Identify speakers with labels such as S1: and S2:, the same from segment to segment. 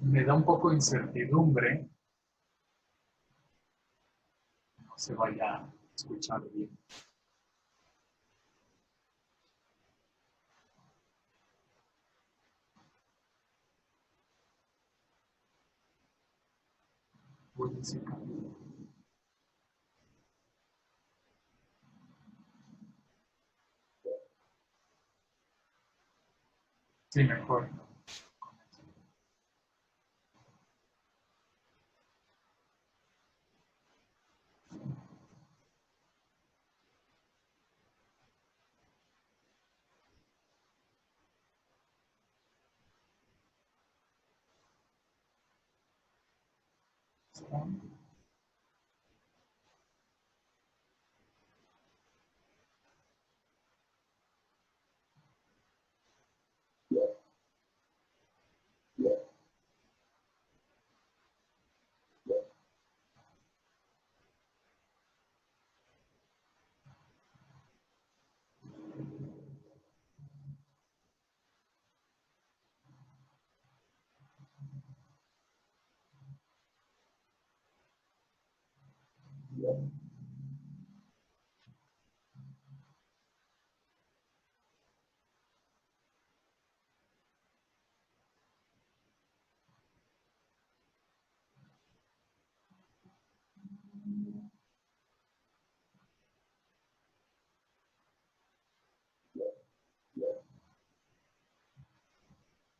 S1: Me da un poco de incertidumbre. No se vaya a escuchar bien. Voy a decir cambio. Sí, mejor.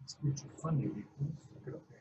S1: Escucho funny, creo que.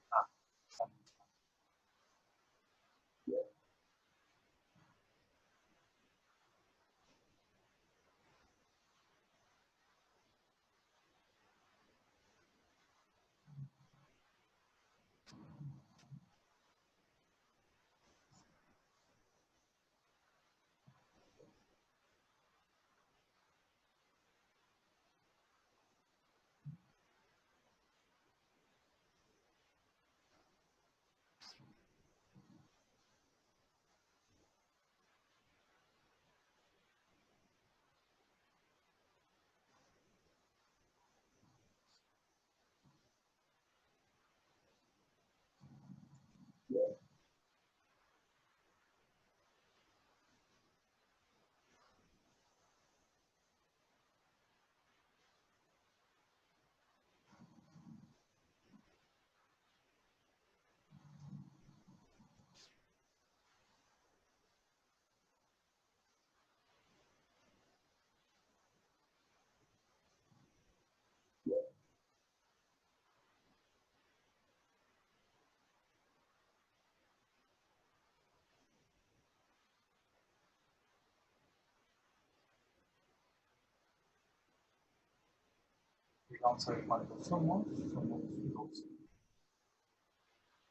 S1: Y vamos a ver cuántos somos. Somos 12.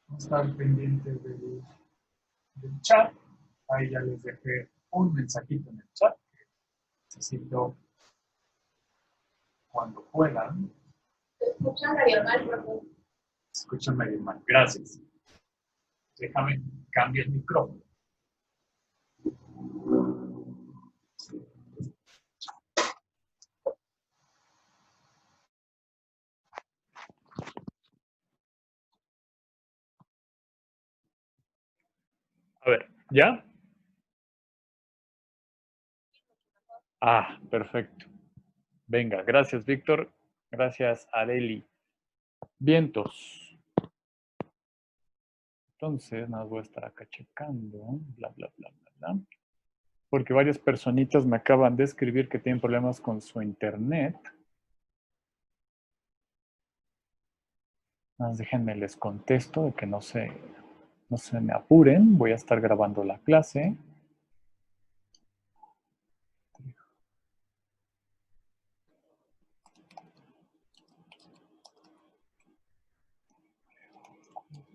S1: Vamos a estar pendientes del chat. Ahí ya les dejé un mensajito en el chat. Necesito cuando puedan.
S2: Se escucha medio mal, profe.
S1: Se escucha medio mal. Gracias. Déjame cambiar el micrófono. A ver, ¿ya? Ah, perfecto. Venga, gracias, Víctor. Gracias, Areli. Vientos. Entonces, nada, voy a estar acá checando. Bla, bla, bla, bla, bla. Porque varias personitas me acaban de escribir que tienen problemas con su internet. Más déjenme les contesto de que no se me apuren. Voy a estar grabando la clase.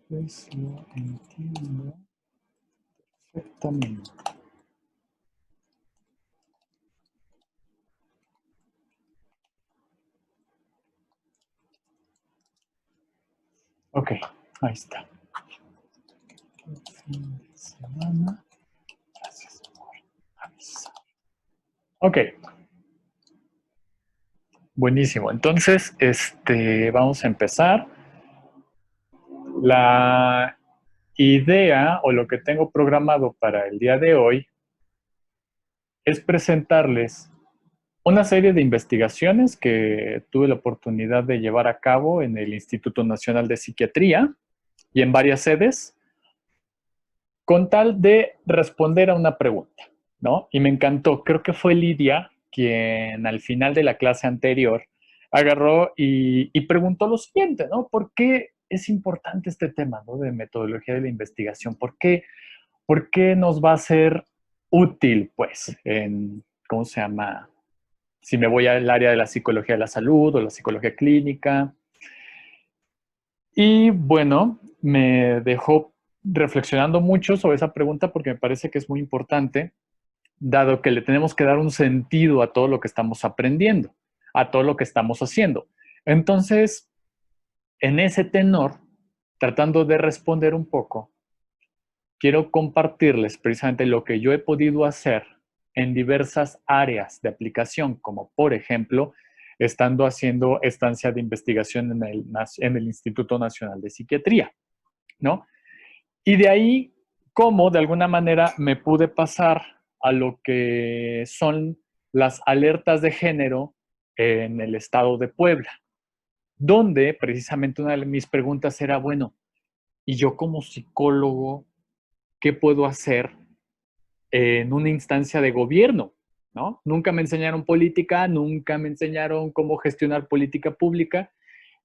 S1: Pues lo entiendo perfectamente. Ok, ahí está. Fin de semana. Gracias por avisar. Ok. Buenísimo. Entonces, vamos a empezar. La idea o lo que tengo programado para el día de hoy es presentarles una serie de investigaciones que tuve la oportunidad de llevar a cabo en el Instituto Nacional de Psiquiatría y en varias sedes, con tal de responder a una pregunta, ¿no? Y me encantó, creo que fue Lidia quien al final de la clase anterior agarró y preguntó lo siguiente, ¿no? ¿Por qué es importante este tema, ¿no? De metodología de la investigación? ¿Por qué nos va a ser útil, pues, en, ¿cómo se llama? Si me voy al área de la psicología de la salud o la psicología clínica. Y bueno, me dejó reflexionando mucho sobre esa pregunta porque me parece que es muy importante, dado que le tenemos que dar un sentido a todo lo que estamos aprendiendo, a todo lo que estamos haciendo. Entonces, en ese tenor, tratando de responder un poco, quiero compartirles precisamente lo que yo he podido hacer en diversas áreas de aplicación, como por ejemplo, estando haciendo estancia de investigación en el Instituto Nacional de Psiquiatría, ¿no? Y de ahí, cómo de alguna manera me pude pasar a lo que son las alertas de género en el estado de Puebla, donde precisamente una de mis preguntas era, bueno, ¿y yo como psicólogo qué puedo hacer en una instancia de gobierno? ¿No? Nunca me enseñaron política, nunca me enseñaron cómo gestionar política pública.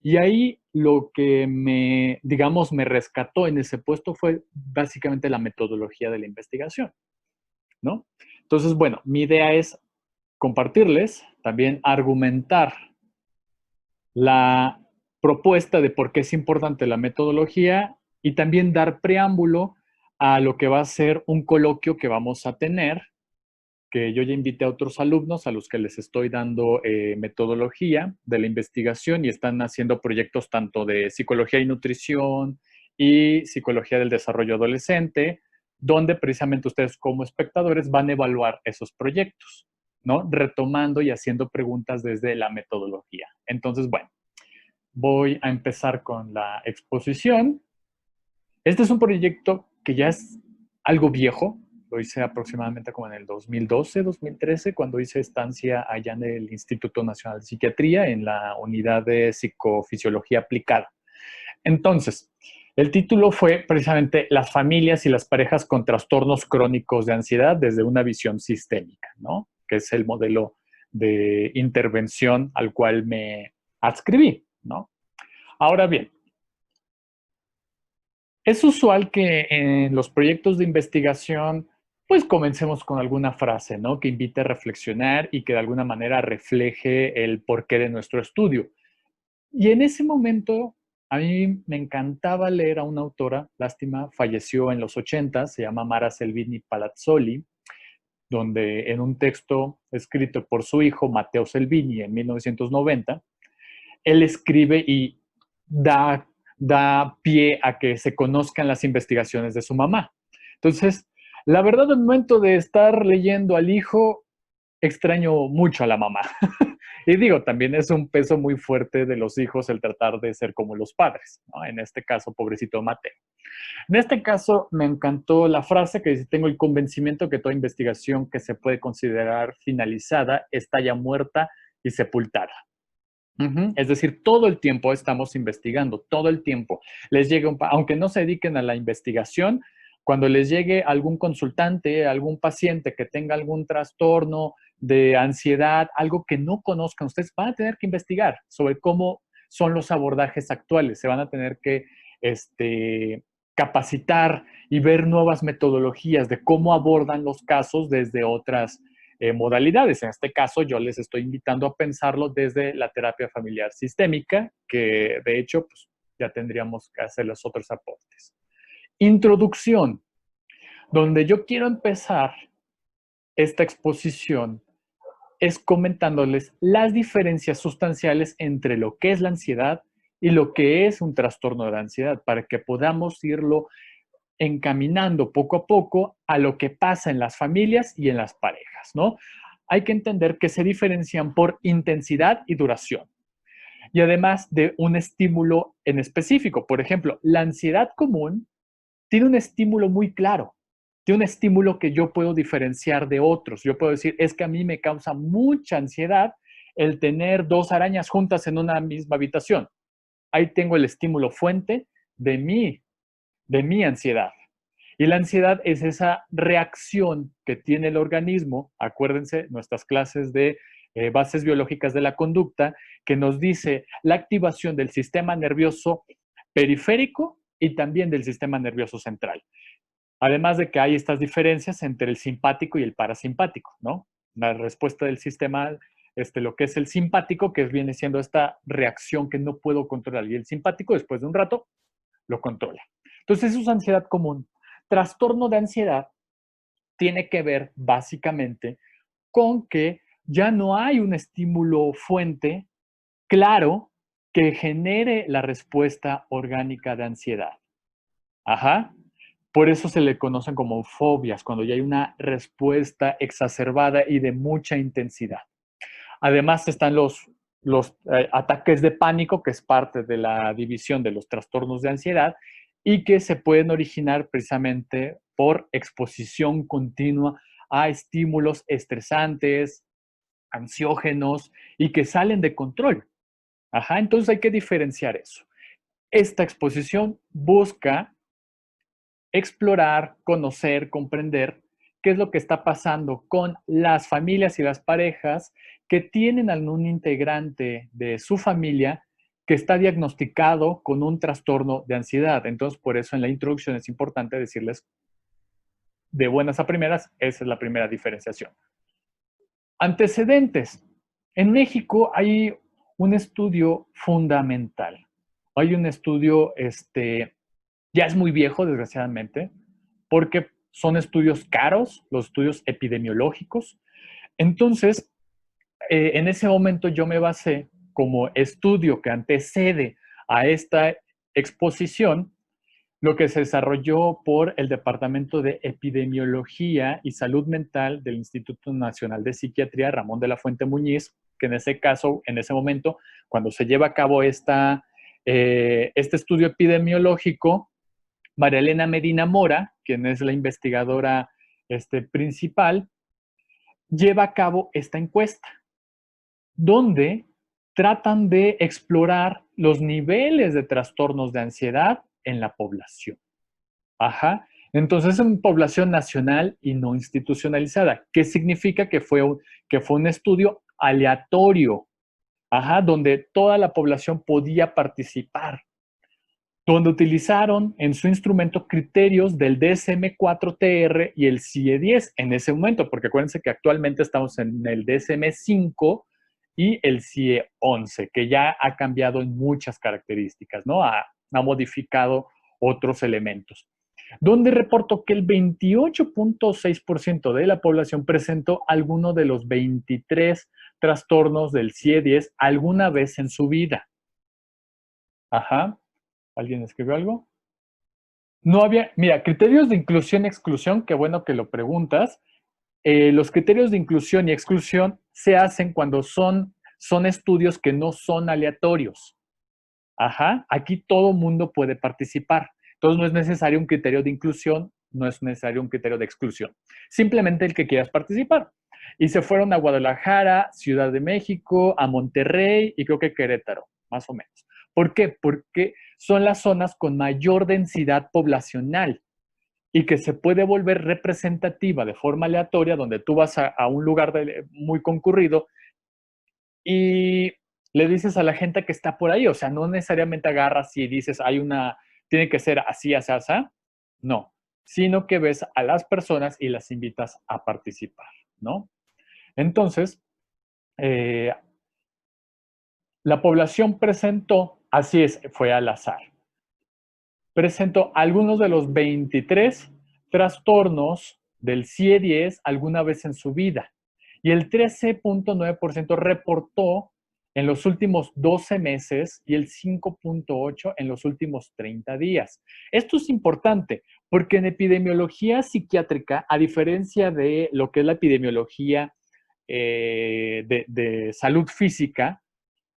S1: Y ahí lo que digamos, me rescató en ese puesto fue básicamente la metodología de la investigación, ¿no? Entonces, bueno, mi idea es compartirles, también argumentar la propuesta de por qué es importante la metodología y también dar preámbulo a lo que va a ser un coloquio que vamos a tener, que yo ya invité a otros alumnos a los que les estoy dando metodología de la investigación y están haciendo proyectos tanto de psicología y nutrición y psicología del desarrollo adolescente, donde precisamente ustedes como espectadores van a evaluar esos proyectos, ¿no? Retomando y haciendo preguntas desde la metodología. Entonces, bueno, voy a empezar con la exposición. Este es un proyecto que ya es algo viejo, lo hice aproximadamente como en el 2012, 2013, cuando hice estancia allá en el Instituto Nacional de Psiquiatría, en la unidad de psicofisiología aplicada. Entonces, el título fue precisamente Las familias y las parejas con trastornos crónicos de ansiedad desde una visión sistémica, ¿no? Que es el modelo de intervención al cual me adscribí, ¿no? Ahora bien, es usual que en los proyectos de investigación, pues comencemos con alguna frase, ¿no? Que invite a reflexionar y que de alguna manera refleje el porqué de nuestro estudio. Y en ese momento, a mí me encantaba leer a una autora, lástima, falleció en los 80, se llama Mara Selvini Palazzoli, donde en un texto escrito por su hijo, Matteo Selvini, en 1990, él escribe y da pie a que se conozcan las investigaciones de su mamá. Entonces, la verdad, al momento de estar leyendo al hijo, extraño mucho a la mamá. Y digo, también es un peso muy fuerte de los hijos el tratar de ser como los padres, ¿no? En este caso, pobrecito Mateo. En este caso, me encantó la frase que dice, tengo el convencimiento que toda investigación que se puede considerar finalizada está ya muerta y sepultada. Es decir, todo el tiempo estamos investigando, todo el tiempo. Les llega aunque no se dediquen a la investigación, cuando les llegue algún consultante, algún paciente que tenga algún trastorno de ansiedad, algo que no conozcan, ustedes van a tener que investigar sobre cómo son los abordajes actuales. Se van a tener que capacitar y ver nuevas metodologías de cómo abordan los casos desde otras modalidades. En este caso, yo les estoy invitando a pensarlo desde la terapia familiar sistémica, que de hecho, pues, ya tendríamos que hacer los otros aportes. Introducción, donde yo quiero empezar esta exposición es comentándoles las diferencias sustanciales entre lo que es la ansiedad y lo que es un trastorno de ansiedad, para que podamos irlo encaminando poco a poco a lo que pasa en las familias y en las parejas, ¿no? Hay que entender que se diferencian por intensidad y duración y además de un estímulo en específico. Por ejemplo, la ansiedad común tiene un estímulo muy claro, tiene un estímulo que yo puedo diferenciar de otros. Yo puedo decir, es que a mí me causa mucha ansiedad el tener dos arañas juntas en una misma habitación. Ahí tengo el estímulo fuente de mi ansiedad. Y la ansiedad es esa reacción que tiene el organismo, acuérdense, nuestras clases de bases biológicas de la conducta, que nos dice la activación del sistema nervioso periférico y también del sistema nervioso central. Además de que hay estas diferencias entre el simpático y el parasimpático, ¿no? La respuesta del sistema, lo que es el simpático, que viene siendo esta reacción que no puedo controlar, y el simpático, después de un rato, lo controla. Entonces, eso es ansiedad común. Trastorno de ansiedad tiene que ver básicamente con que ya no hay un estímulo fuente claro que genere la respuesta orgánica de ansiedad. Ajá. Por eso se le conocen como fobias, cuando ya hay una respuesta exacerbada y de mucha intensidad. Además están los ataques de pánico, que es parte de la división de los trastornos de ansiedad y que se pueden originar precisamente por exposición continua a estímulos estresantes, ansiógenos y que salen de control. Ajá, entonces hay que diferenciar eso. Esta exposición busca explorar, conocer, comprender qué es lo que está pasando con las familias y las parejas que tienen algún integrante de su familia que está diagnosticado con un trastorno de ansiedad. Entonces, por eso en la introducción es importante decirles de buenas a primeras, esa es la primera diferenciación. Antecedentes. En México hay un estudio fundamental. Hay un estudio, ya es muy viejo, desgraciadamente, porque son estudios caros, los estudios epidemiológicos. Entonces, en ese momento yo me basé como estudio que antecede a esta exposición, lo que se desarrolló por el Departamento de Epidemiología y Salud Mental del Instituto Nacional de Psiquiatría, Ramón de la Fuente Muñiz, que en ese caso, en ese momento, cuando se lleva a cabo este estudio epidemiológico, María Elena Medina Mora, quien es la investigadora principal, lleva a cabo esta encuesta, donde tratan de explorar los niveles de trastornos de ansiedad en la población. Ajá. Entonces, es una población nacional y no institucionalizada. ¿Qué significa? Que fue un estudio aleatorio, ajá, donde toda la población podía participar, donde utilizaron en su instrumento criterios del DSM-4TR y el CIE-10 en ese momento, porque acuérdense que actualmente estamos en el DSM-5 y el CIE-11, que ya ha cambiado en muchas características, ¿no? Ha modificado otros elementos, donde reportó que el 28.6% de la población presentó alguno de los 23 trastornos del CIE-10 alguna vez en su vida. Ajá. ¿Alguien escribió algo? No había, mira, criterios de inclusión y exclusión, qué bueno que lo preguntas. Los criterios de inclusión y exclusión se hacen cuando son estudios que no son aleatorios. Ajá, aquí todo mundo puede participar. Entonces no es necesario un criterio de inclusión, no es necesario un criterio de exclusión. Simplemente el que quieras participar. Y se fueron a Guadalajara, Ciudad de México, a Monterrey y creo que Querétaro, más o menos. ¿Por qué? Porque son las zonas con mayor densidad poblacional y que se puede volver representativa de forma aleatoria, donde tú vas a un lugar muy concurrido y le dices a la gente que está por ahí, o sea, no necesariamente agarras y dices, tiene que ser así, así, así, no, sino que ves a las personas y las invitas a participar, ¿no? Entonces, la población presentó, así es, fue al azar, presentó algunos de los 23 trastornos del CIE-10 alguna vez en su vida y el 13.9% reportó en los últimos 12 meses y el 5.8 en los últimos 30 días. Esto es importante porque en epidemiología psiquiátrica, a diferencia de lo que es la epidemiología de salud física,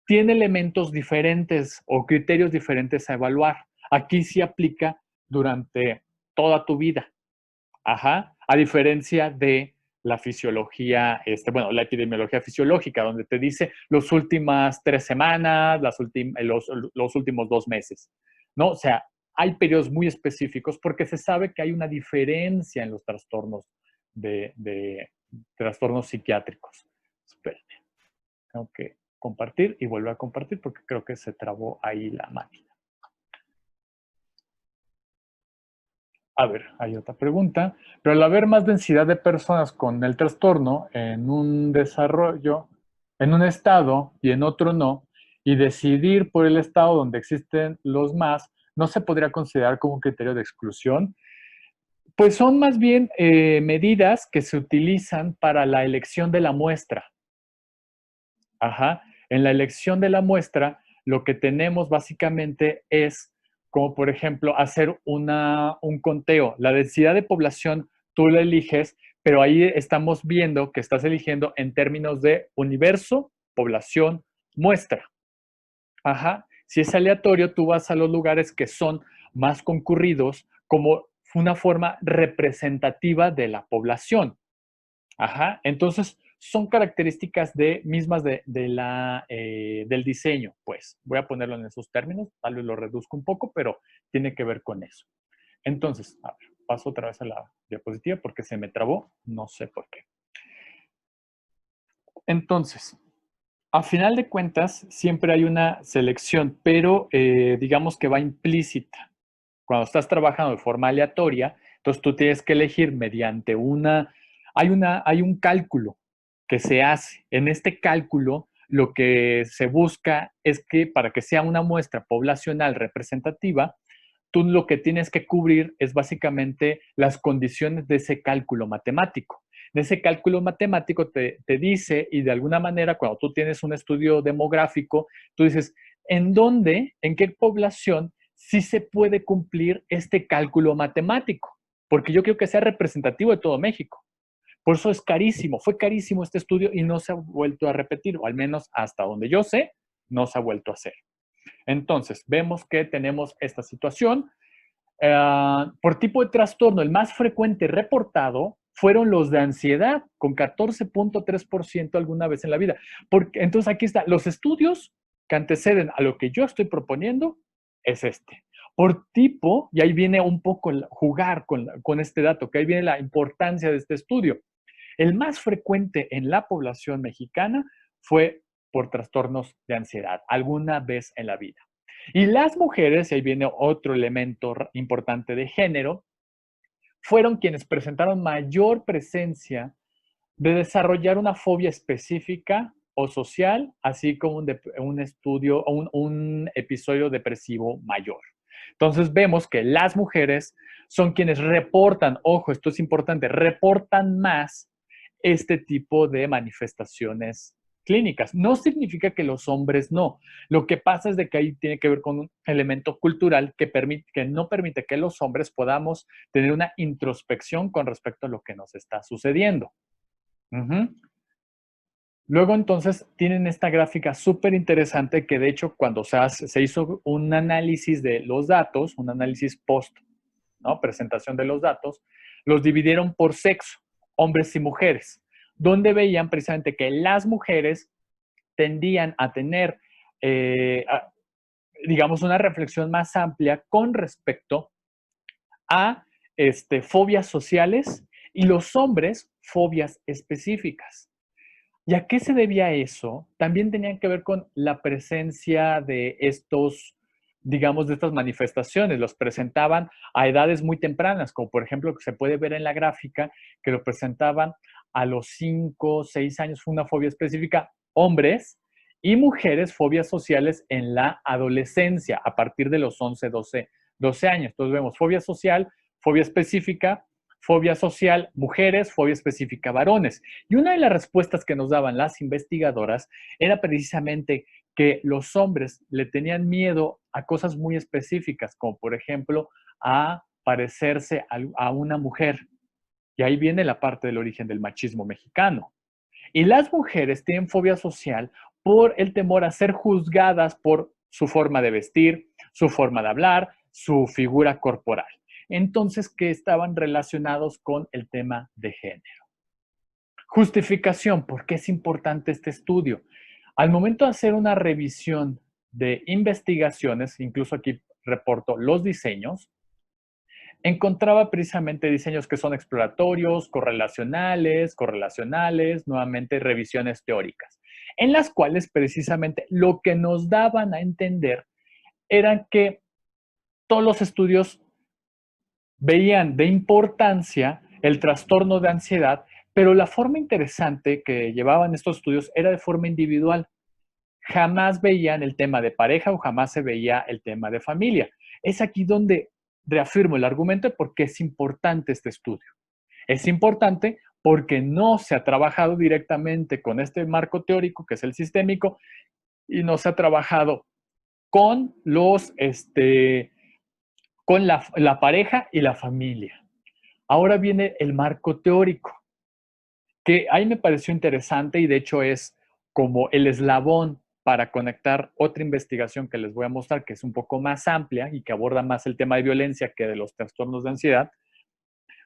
S1: tiene elementos diferentes o criterios diferentes a evaluar. Aquí sí aplica durante toda tu vida. Ajá. A diferencia de la fisiología, bueno, la epidemiología fisiológica, donde te dice las últimas 3 semanas, los últimos 2 meses, ¿no? O sea, hay periodos muy específicos porque se sabe que hay una diferencia en los trastornos de trastornos psiquiátricos. Espérate, tengo que compartir y volver a compartir porque creo que se trabó ahí la máquina. A ver, hay otra pregunta. Pero al haber más densidad de personas con el trastorno en un desarrollo, en un estado y en otro no, y decidir por el estado donde existen los más, ¿no se podría considerar como un criterio de exclusión? Pues son más bien medidas que se utilizan para la elección de la muestra. Ajá. En la elección de la muestra, lo que tenemos básicamente es, como por ejemplo, hacer un conteo. La densidad de población tú la eliges, pero ahí estamos viendo que estás eligiendo en términos de universo, población, muestra. Ajá. Si es aleatorio, tú vas a los lugares que son más concurridos como una forma representativa de la población. Ajá. Entonces, son características mismas del diseño, pues. Voy a ponerlo en esos términos, tal vez lo reduzco un poco, pero tiene que ver con eso. Entonces, a ver, paso otra vez a la diapositiva porque se me trabó, no sé por qué. Entonces, a final de cuentas, siempre hay una selección, pero digamos que va implícita. Cuando estás trabajando de forma aleatoria, entonces tú tienes que elegir mediante hay un cálculo que se hace. En este cálculo, lo que se busca es que para que sea una muestra poblacional representativa, tú lo que tienes que cubrir es básicamente las condiciones de ese cálculo matemático. De ese cálculo matemático te dice, y de alguna manera, cuando tú tienes un estudio demográfico, tú dices, ¿en dónde, en qué población sí se puede cumplir este cálculo matemático? Porque yo creo que sea representativo de todo México. Por eso es carísimo, fue carísimo este estudio y no se ha vuelto a repetir, o al menos hasta donde yo sé, no se ha vuelto a hacer. Entonces, vemos que tenemos esta situación. Por tipo de trastorno, el más frecuente reportado fueron los de ansiedad, con 14.3% alguna vez en la vida. Porque, entonces, aquí está, los estudios que anteceden a lo que yo estoy proponiendo es este. Por tipo, y ahí viene un poco jugar con este dato, que ahí viene la importancia de este estudio. El más frecuente en la población mexicana fue por trastornos de ansiedad, alguna vez en la vida. Y las mujeres, y ahí viene otro elemento importante de género, fueron quienes presentaron mayor presencia de desarrollar una fobia específica o social, así como un estudio o un episodio depresivo mayor. Entonces vemos que las mujeres son quienes reportan, ojo, esto es importante, reportan más este tipo de manifestaciones clínicas. No significa que los hombres no. Lo que pasa es de que ahí tiene que ver con un elemento cultural que no permite que los hombres podamos tener una introspección con respecto a lo que nos está sucediendo. Uh-huh. Luego entonces tienen esta gráfica súper interesante que de hecho cuando se hizo un análisis de los datos, un análisis post, ¿no? Presentación de los datos, los dividieron por sexo, hombres y mujeres, donde veían precisamente que las mujeres tendían a tener, digamos, una reflexión más amplia con respecto a fobias sociales y los hombres fobias específicas. ¿Y a qué se debía eso? También tenían que ver con la presencia de estos, digamos, de estas manifestaciones. Los presentaban a edades muy tempranas, como por ejemplo que se puede ver en la gráfica, que lo presentaban a los 5, 6 años, fue una fobia específica, hombres y mujeres, fobias sociales en la adolescencia, a partir de los 11, 12 años. Entonces vemos fobia social, fobia específica, fobia social, mujeres, fobia específica, varones. Y una de las respuestas que nos daban las investigadoras era precisamente que los hombres le tenían miedo a cosas muy específicas, como por ejemplo a parecerse a una mujer. Y ahí viene la parte del origen del machismo mexicano. Y las mujeres tienen fobia social por el temor a ser juzgadas por su forma de vestir, su forma de hablar, su figura corporal. Entonces, que estaban relacionados con el tema de género. Justificación, ¿por qué es importante este estudio? Al momento de hacer una revisión de investigaciones, incluso aquí reporto los diseños, encontraba precisamente diseños que son exploratorios, correlacionales, nuevamente revisiones teóricas, en las cuales precisamente lo que nos daban a entender era que todos los estudios veían de importancia el trastorno de ansiedad, pero la forma interesante que llevaban estos estudios era de forma individual. Jamás veían el tema de pareja o jamás se veía el tema de familia. Es aquí donde reafirmo el argumento de por qué es importante este estudio. Es importante porque no se ha trabajado directamente con este marco teórico, que es el sistémico, y no se ha trabajado con con la pareja y la familia. Ahora viene el marco teórico, que ahí me pareció interesante y de hecho es como el eslabón para conectar otra investigación que les voy a mostrar, que es un poco más amplia y que aborda más el tema de violencia que de los trastornos de ansiedad,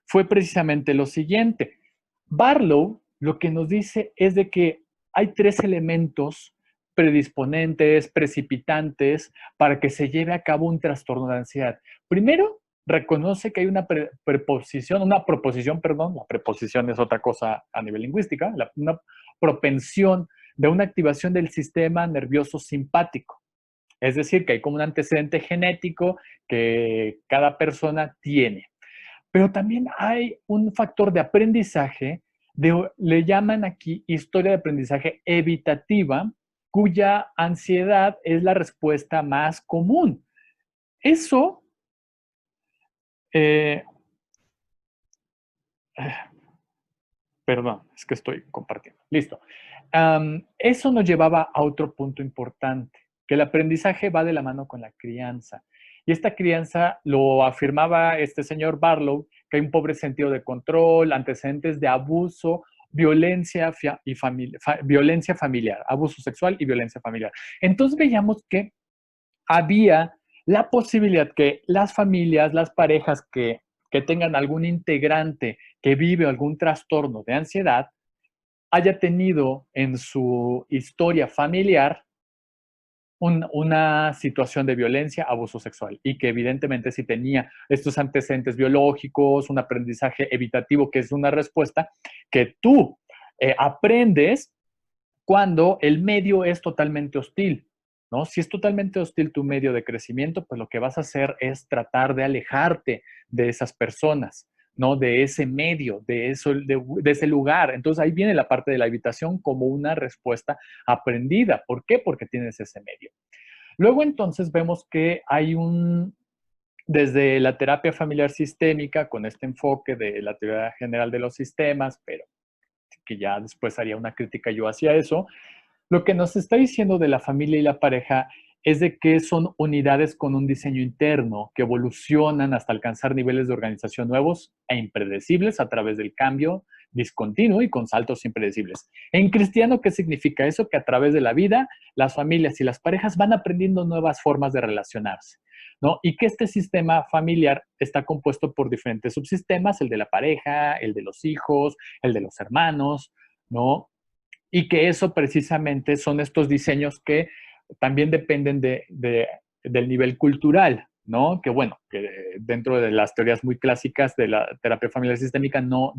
S1: fue precisamente lo siguiente. Barlow lo que nos dice es de que hay tres elementos predisponentes, precipitantes, para que se lleve a cabo un trastorno de ansiedad. Primero, reconoce que hay una proposición, perdón, la preposición es otra cosa a nivel lingüística, una propensión de una activación del sistema nervioso simpático. Es decir, que hay como un antecedente genético que cada persona tiene. Pero también hay un factor de aprendizaje, le llaman aquí historia de aprendizaje evitativa, cuya ansiedad es la respuesta más común. Eso, eh, perdón, es que estoy compartiendo. Listo. Eso nos llevaba a otro punto importante, que el aprendizaje va de la mano con la crianza. Y esta crianza lo afirmaba este señor Barlow, que hay un pobre sentido de control, antecedentes de abuso, violencia violencia familiar, abuso sexual y violencia familiar. Entonces veíamos que había la posibilidad que las familias, las parejas que tengan algún integrante que vive algún trastorno de ansiedad, haya tenido en su historia familiar una situación de violencia, abuso sexual, y que evidentemente si tenía estos antecedentes biológicos, un aprendizaje evitativo, que es una respuesta que tú aprendes cuando el medio es totalmente hostil, ¿no? Si es totalmente hostil tu medio de crecimiento, pues lo que vas a hacer es tratar de alejarte de esas personas, ¿no? De ese medio, de ese lugar. Entonces ahí viene la parte de la evitación como una respuesta aprendida. ¿Por qué? Porque tienes ese medio. Luego entonces vemos que hay desde la terapia familiar sistémica, con este enfoque de la teoría general de los sistemas, pero que ya después haría una crítica yo hacia eso, lo que nos está diciendo de la familia y la pareja es de que son unidades con un diseño interno que evolucionan hasta alcanzar niveles de organización nuevos e impredecibles a través del cambio discontinuo y con saltos impredecibles. En cristiano, ¿qué significa eso? Que a través de la vida, las familias y las parejas van aprendiendo nuevas formas de relacionarse, ¿no? Y que este sistema familiar está compuesto por diferentes subsistemas, el de la pareja, el de los hijos, el de los hermanos, ¿no? Y que eso precisamente son estos diseños que también dependen del nivel cultural, ¿no? Que bueno, que dentro de las teorías muy clásicas de la terapia familiar sistémica no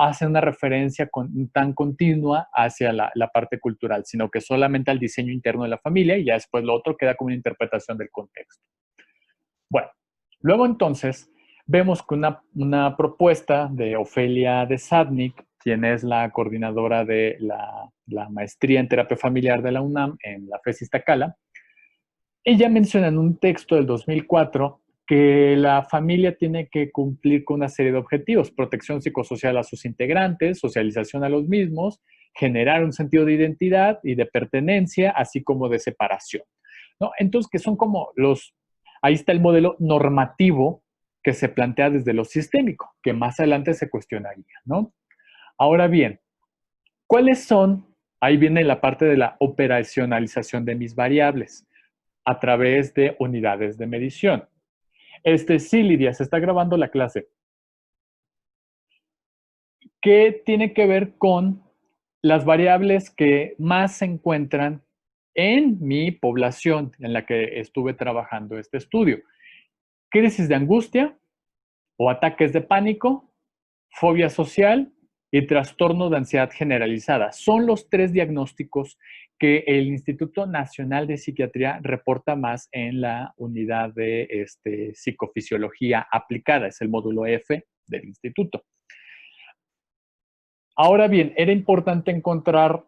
S1: hacen una referencia tan continua hacia la parte cultural, sino que solamente al diseño interno de la familia y ya después lo otro queda como una interpretación del contexto. Bueno, luego entonces vemos que una propuesta de Ofelia de Sadnik, quien es la coordinadora de la maestría en terapia familiar de la UNAM en la FES Iztacala, ella menciona en un texto del 2004 que la familia tiene que cumplir con una serie de objetivos: protección psicosocial a sus integrantes, socialización a los mismos, generar un sentido de identidad y de pertenencia, así como de separación, ¿no? Entonces, que son como ahí está el modelo normativo que se plantea desde lo sistémico, que más adelante se cuestionaría, ¿no? Ahora bien, ¿cuáles son? Ahí viene la parte de la operacionalización de mis variables a través de unidades de medición. Sí, Lidia, se está grabando la clase. ¿Qué tiene que ver con las variables que más se encuentran en mi población en la que estuve trabajando este estudio? Crisis de angustia o ataques de pánico, fobia social y trastorno de ansiedad generalizada. Son los 3 diagnósticos que el Instituto Nacional de Psiquiatría reporta más en la unidad de psicofisiología aplicada. Es el módulo F del instituto. Ahora bien, era importante encontrar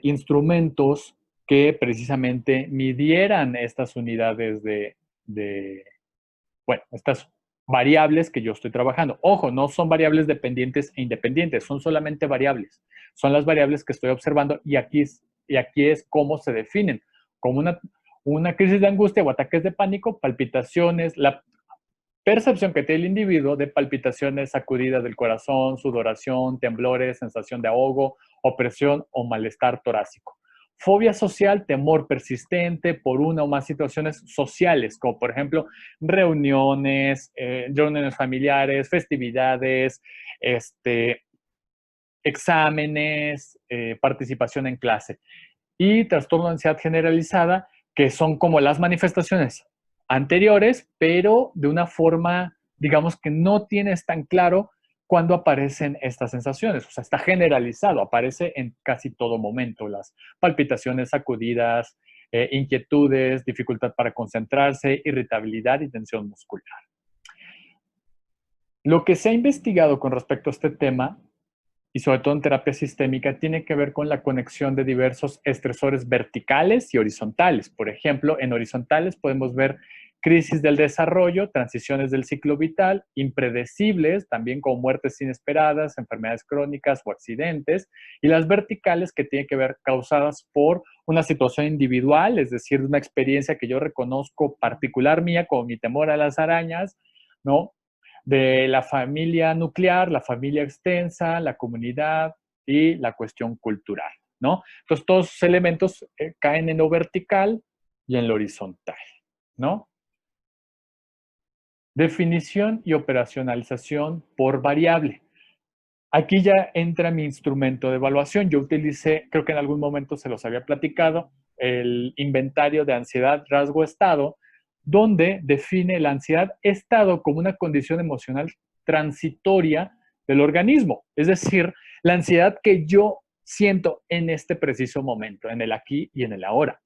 S1: instrumentos que precisamente midieran estas unidades bueno, estas variables que yo estoy trabajando. Ojo, no son variables dependientes e independientes, son solamente variables. Son las variables que estoy observando y aquí es cómo se definen. Como una crisis de angustia o ataques de pánico, palpitaciones, la percepción que tiene el individuo de palpitaciones, sacudidas del corazón, sudoración, temblores, sensación de ahogo, opresión o malestar torácico. Fobia social, temor persistente por una o más situaciones sociales, como por ejemplo reuniones, reuniones familiares, festividades, exámenes, participación en clase. Y trastorno de ansiedad generalizada, que son como las manifestaciones anteriores, pero de una forma, digamos, que no tienes tan claro cuándo aparecen estas sensaciones. O sea, está generalizado, aparece en casi todo momento. Las palpitaciones, sacudidas, inquietudes, dificultad para concentrarse, irritabilidad y tensión muscular. Lo que se ha investigado con respecto a este tema, y sobre todo en terapia sistémica, tiene que ver con la conexión de diversos estresores verticales y horizontales. Por ejemplo, en horizontales podemos ver crisis del desarrollo, transiciones del ciclo vital, impredecibles, también con muertes inesperadas, enfermedades crónicas o accidentes, y las verticales que tienen que ver causadas por una situación individual, es decir, una experiencia que yo reconozco particular mía, como mi temor a las arañas, ¿no? De la familia nuclear, la familia extensa, la comunidad y la cuestión cultural, ¿no? Entonces, todos esos elementos caen en lo vertical y en lo horizontal, ¿no? Definición y operacionalización por variable. Aquí ya entra mi instrumento de evaluación. Yo utilicé, creo que en algún momento se los había platicado, el inventario de ansiedad, rasgo, estado, donde define la ansiedad estado como una condición emocional transitoria del organismo. Es decir, la ansiedad que yo siento en este preciso momento, en el aquí y en el ahora.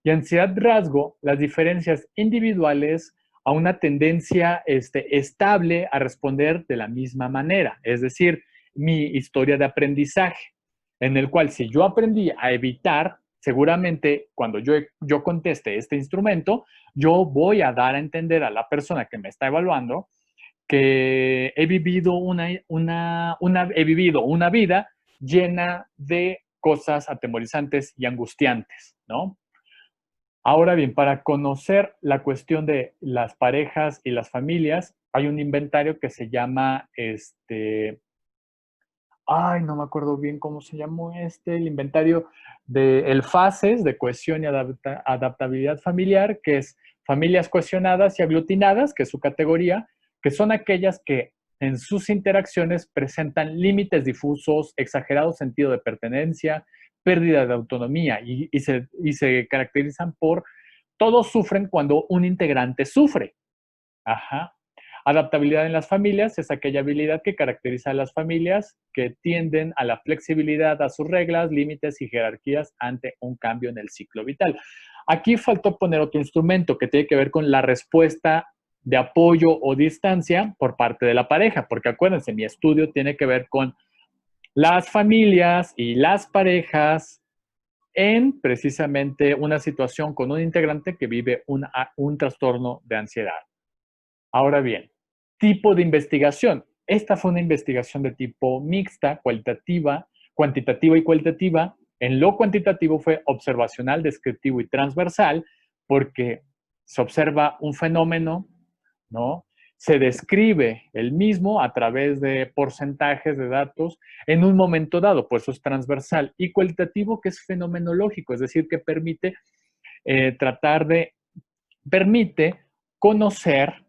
S1: Y ansiedad rasgo, las diferencias individuales a una tendencia estable a responder de la misma manera. Es decir, mi historia de aprendizaje, en el cual si yo aprendí a evitar, seguramente cuando yo conteste este instrumento, yo voy a dar a entender a la persona que me está evaluando que he vivido he vivido una vida llena de cosas atemorizantes y angustiantes, ¿no? Ahora bien, para conocer la cuestión de las parejas y las familias, hay un inventario que se llama, no me acuerdo bien cómo se llamó el inventario de el FACES, de cohesión y adaptabilidad familiar, que es familias cohesionadas y aglutinadas, que es su categoría, que son aquellas que en sus interacciones presentan límites difusos, exagerado sentido de pertenencia, pérdida de autonomía y se caracterizan por todos sufren cuando un integrante sufre. Ajá. Adaptabilidad en las familias es aquella habilidad que caracteriza a las familias que tienden a la flexibilidad a sus reglas, límites y jerarquías ante un cambio en el ciclo vital. Aquí faltó poner otro instrumento que tiene que ver con la respuesta de apoyo o distancia por parte de la pareja, porque acuérdense, mi estudio tiene que ver con las familias y las parejas en precisamente una situación con un integrante que vive un trastorno de ansiedad. Ahora bien, tipo de investigación. Esta fue una investigación de tipo mixta, cuantitativa y cualitativa. En lo cuantitativo fue observacional, descriptivo y transversal, porque se observa un fenómeno, ¿no? Se describe el mismo a través de porcentajes de datos en un momento dado, por eso es transversal. Y cualitativo, que es fenomenológico, es decir, que permite permite conocer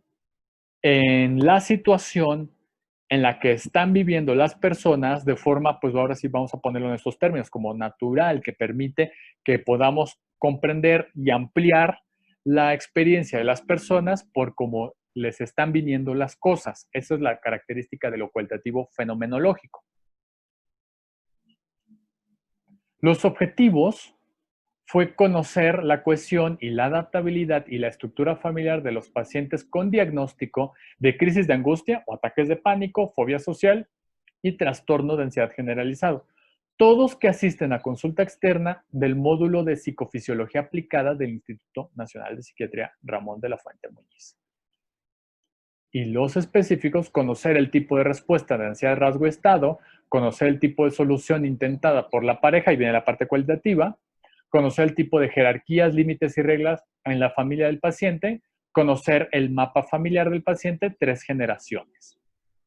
S1: en la situación en la que están viviendo las personas de forma, pues ahora sí vamos a ponerlo en estos términos, como natural, que permite que podamos comprender y ampliar la experiencia de las personas por cómo les están viniendo las cosas. Esa es la característica de lo cualitativo fenomenológico. Los objetivos fue conocer la cohesión y la adaptabilidad y la estructura familiar de los pacientes con diagnóstico de crisis de angustia o ataques de pánico, fobia social y trastorno de ansiedad generalizado. Todos que asisten a consulta externa del módulo de psicofisiología aplicada del Instituto Nacional de Psiquiatría Ramón de la Fuente Muñiz. Y los específicos, conocer el tipo de respuesta de ansiedad, rasgo, estado, conocer el tipo de solución intentada por la pareja, y viene la parte cualitativa, conocer el tipo de jerarquías, límites y reglas en la familia del paciente, conocer el mapa familiar del paciente, 3 generaciones,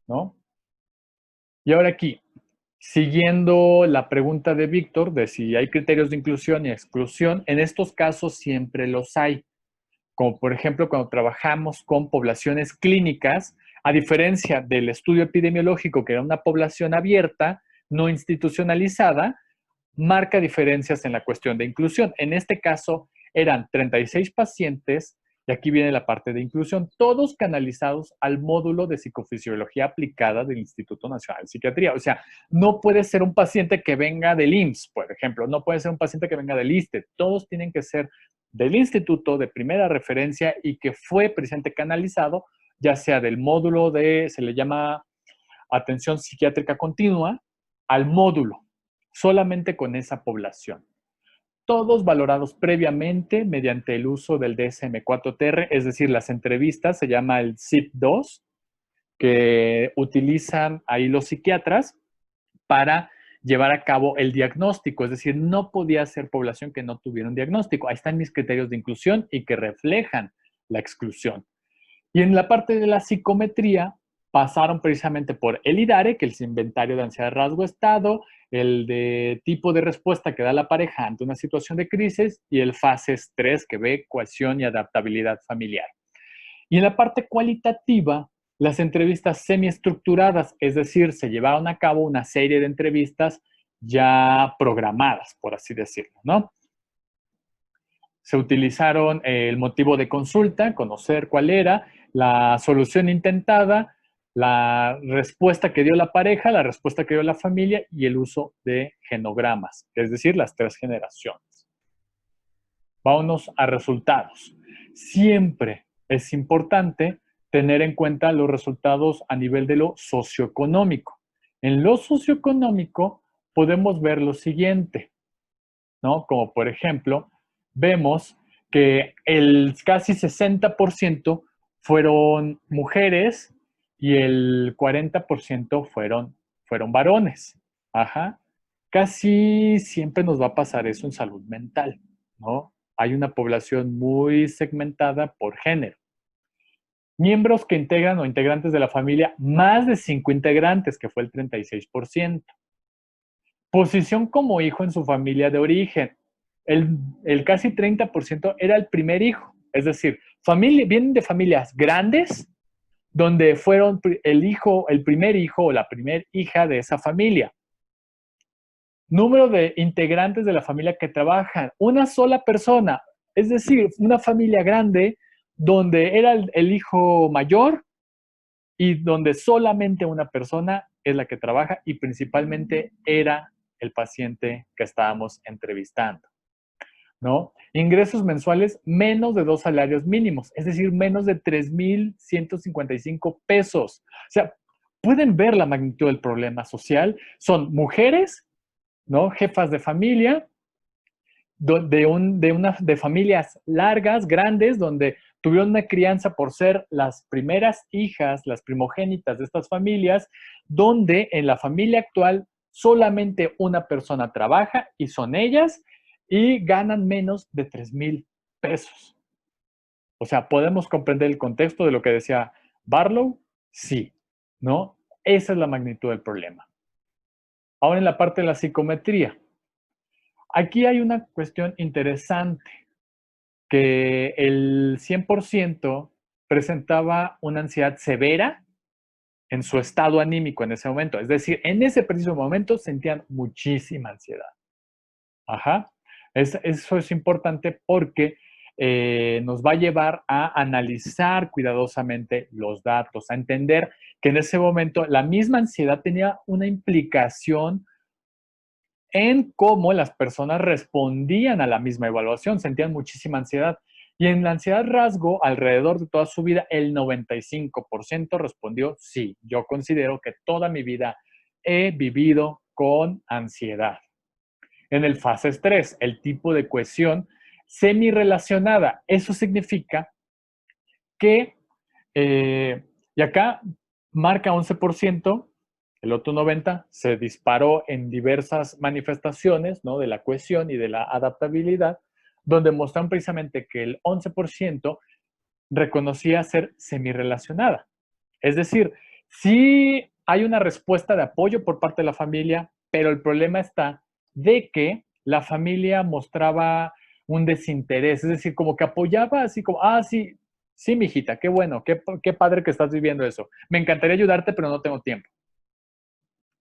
S1: ¿no? Y ahora aquí, siguiendo la pregunta de Víctor de si hay criterios de inclusión y exclusión, en estos casos siempre los hay. Como por ejemplo cuando trabajamos con poblaciones clínicas, a diferencia del estudio epidemiológico, que era una población abierta, no institucionalizada, marca diferencias en la cuestión de inclusión. En este caso, eran 36 pacientes, y aquí viene la parte de inclusión, todos canalizados al módulo de psicofisiología aplicada del Instituto Nacional de Psiquiatría. O sea, no puede ser un paciente que venga del IMSS, por ejemplo, no puede ser un paciente que venga del ISSSTE, todos tienen que ser del instituto de primera referencia y que fue precisamente canalizado, ya sea del módulo se le llama atención psiquiátrica continua, al módulo, solamente con esa población. Todos valorados previamente mediante el uso del DSM-4TR, es decir, las entrevistas, se llama el CIP2, que utilizan ahí los psiquiatras para llevar a cabo el diagnóstico, es decir, no podía ser población que no tuviera un diagnóstico. Ahí están mis criterios de inclusión y que reflejan la exclusión. Y en la parte de la psicometría pasaron precisamente por el IDARE, que es el inventario de ansiedad, rasgo, estado, el de tipo de respuesta que da la pareja ante una situación de crisis y el FASES 3, que ve cohesión y adaptabilidad familiar. Y en la parte cualitativa, las entrevistas semiestructuradas, es decir, se llevaron a cabo una serie de entrevistas ya programadas, por así decirlo, ¿no? Se utilizaron el motivo de consulta, conocer cuál era, la solución intentada, la respuesta que dio la pareja, la respuesta que dio la familia y el uso de genogramas, es decir, las 3 generaciones. Vámonos a resultados. Siempre es importante tener en cuenta los resultados a nivel de lo socioeconómico. En lo socioeconómico podemos ver lo siguiente, ¿no? Como por ejemplo, vemos que el casi 60% fueron mujeres y el 40% fueron varones. Ajá. Casi siempre nos va a pasar eso en salud mental, ¿no? Hay una población muy segmentada por género. Miembros que integran o integrantes de la familia, más de 5 integrantes, que fue el 36%. Posición como hijo en su familia de origen. El casi 30% era el primer hijo. Es decir, vienen de familias grandes donde fueron el primer hijo o la primera hija de esa familia. Número de integrantes de la familia que trabajan, una sola persona, es decir, una familia grande donde era el hijo mayor y donde solamente una persona es la que trabaja y principalmente era el paciente que estábamos entrevistando, ¿no? Ingresos mensuales menos de 2 salarios mínimos, es decir, menos de 3,155 pesos. O sea, pueden ver la magnitud del problema social. Son mujeres, ¿no? Jefas de familia, de familias largas, grandes, donde tuvieron una crianza por ser las primeras hijas, las primogénitas de estas familias, donde en la familia actual solamente una persona trabaja y son ellas y ganan menos de 3,000 pesos. O sea, ¿podemos comprender el contexto de lo que decía Barlow? Sí, ¿no? Esa es la magnitud del problema. Ahora en la parte de la psicometría. Aquí hay una cuestión interesante, que el 100% presentaba una ansiedad severa en su estado anímico en ese momento. Es decir, en ese preciso momento sentían muchísima ansiedad. Ajá. Eso es importante porque nos va a llevar a analizar cuidadosamente los datos, a entender que en ese momento la misma ansiedad tenía una implicación en cómo las personas respondían a la misma evaluación, sentían muchísima ansiedad. Y en la ansiedad rasgo, alrededor de toda su vida, el 95% respondió sí. Yo considero que toda mi vida he vivido con ansiedad. En el fase 3, el tipo de cohesión semi-relacionada. Eso significa que, y acá marca 11%, el otro 90% se disparó en diversas manifestaciones, ¿no?, de la cohesión y de la adaptabilidad, donde muestran precisamente que el 11% reconocía ser semi-relacionada. Es decir, sí hay una respuesta de apoyo por parte de la familia, pero el problema está de que la familia mostraba un desinterés, es decir, como que apoyaba así como, sí, sí, mijita, qué bueno, qué padre que estás viviendo eso. Me encantaría ayudarte, pero no tengo tiempo.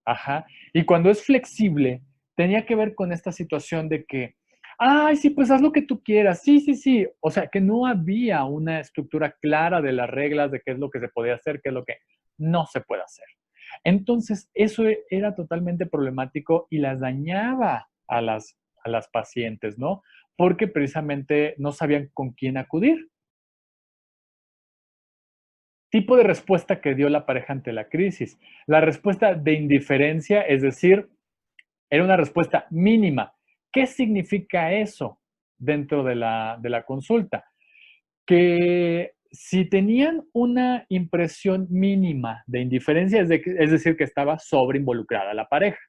S1: Ajá. Y cuando es flexible, tenía que ver con esta situación de que, ay, sí, pues haz lo que tú quieras. Sí, sí, sí. O sea, que no había una estructura clara de las reglas de qué es lo que se podía hacer, qué es lo que no se puede hacer. Entonces, eso era totalmente problemático y las dañaba a las pacientes, ¿no? Porque precisamente no sabían con quién acudir. Tipo de respuesta que dio la pareja ante la crisis. La respuesta de indiferencia, es decir, era una respuesta mínima. ¿Qué significa eso dentro de la consulta? Que si tenían una impresión mínima de indiferencia, es decir, que estaba sobreinvolucrada la pareja.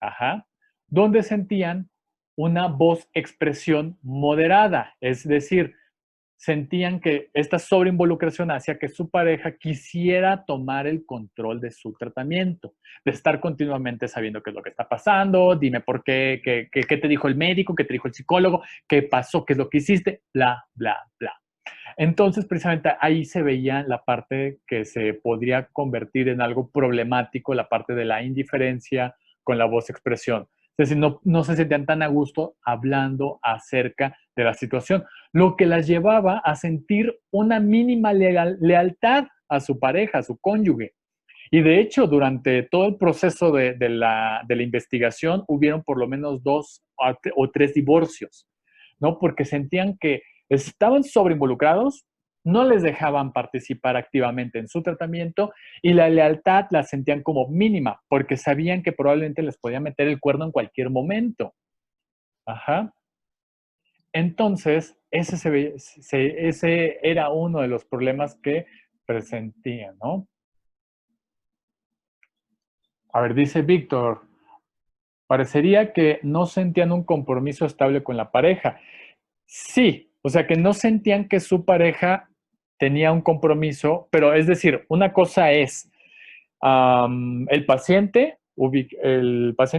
S1: Ajá. Donde sentían una voz expresión moderada, es decir, sentían que esta sobreinvolucración hacía que su pareja quisiera tomar el control de su tratamiento, de estar continuamente sabiendo qué es lo que está pasando, dime por qué, qué te dijo el médico, qué te dijo el psicólogo, qué pasó, qué es lo que hiciste, bla, bla, bla. Entonces, precisamente ahí se veía la parte que se podría convertir en algo problemático, la parte de la indiferencia con la voz expresión. Es decir, no se sentían tan a gusto hablando acerca de la situación, lo que las llevaba a sentir una mínima lealtad a su pareja, a su cónyuge. Y de hecho, durante todo el proceso de la investigación, hubieron por lo menos 2 o 3 divorcios, ¿no? Porque sentían que estaban sobreinvolucrados, no les dejaban participar activamente en su tratamiento y la lealtad la sentían como mínima, porque sabían que probablemente les podía meter el cuerno en cualquier momento. Ajá. Entonces, ese era uno de los problemas que presentían, ¿no? A ver, dice Víctor, parecería que no sentían un compromiso estable con la pareja. Sí, o sea, que no sentían que su pareja tenía un compromiso, pero es decir, una cosa es el paciente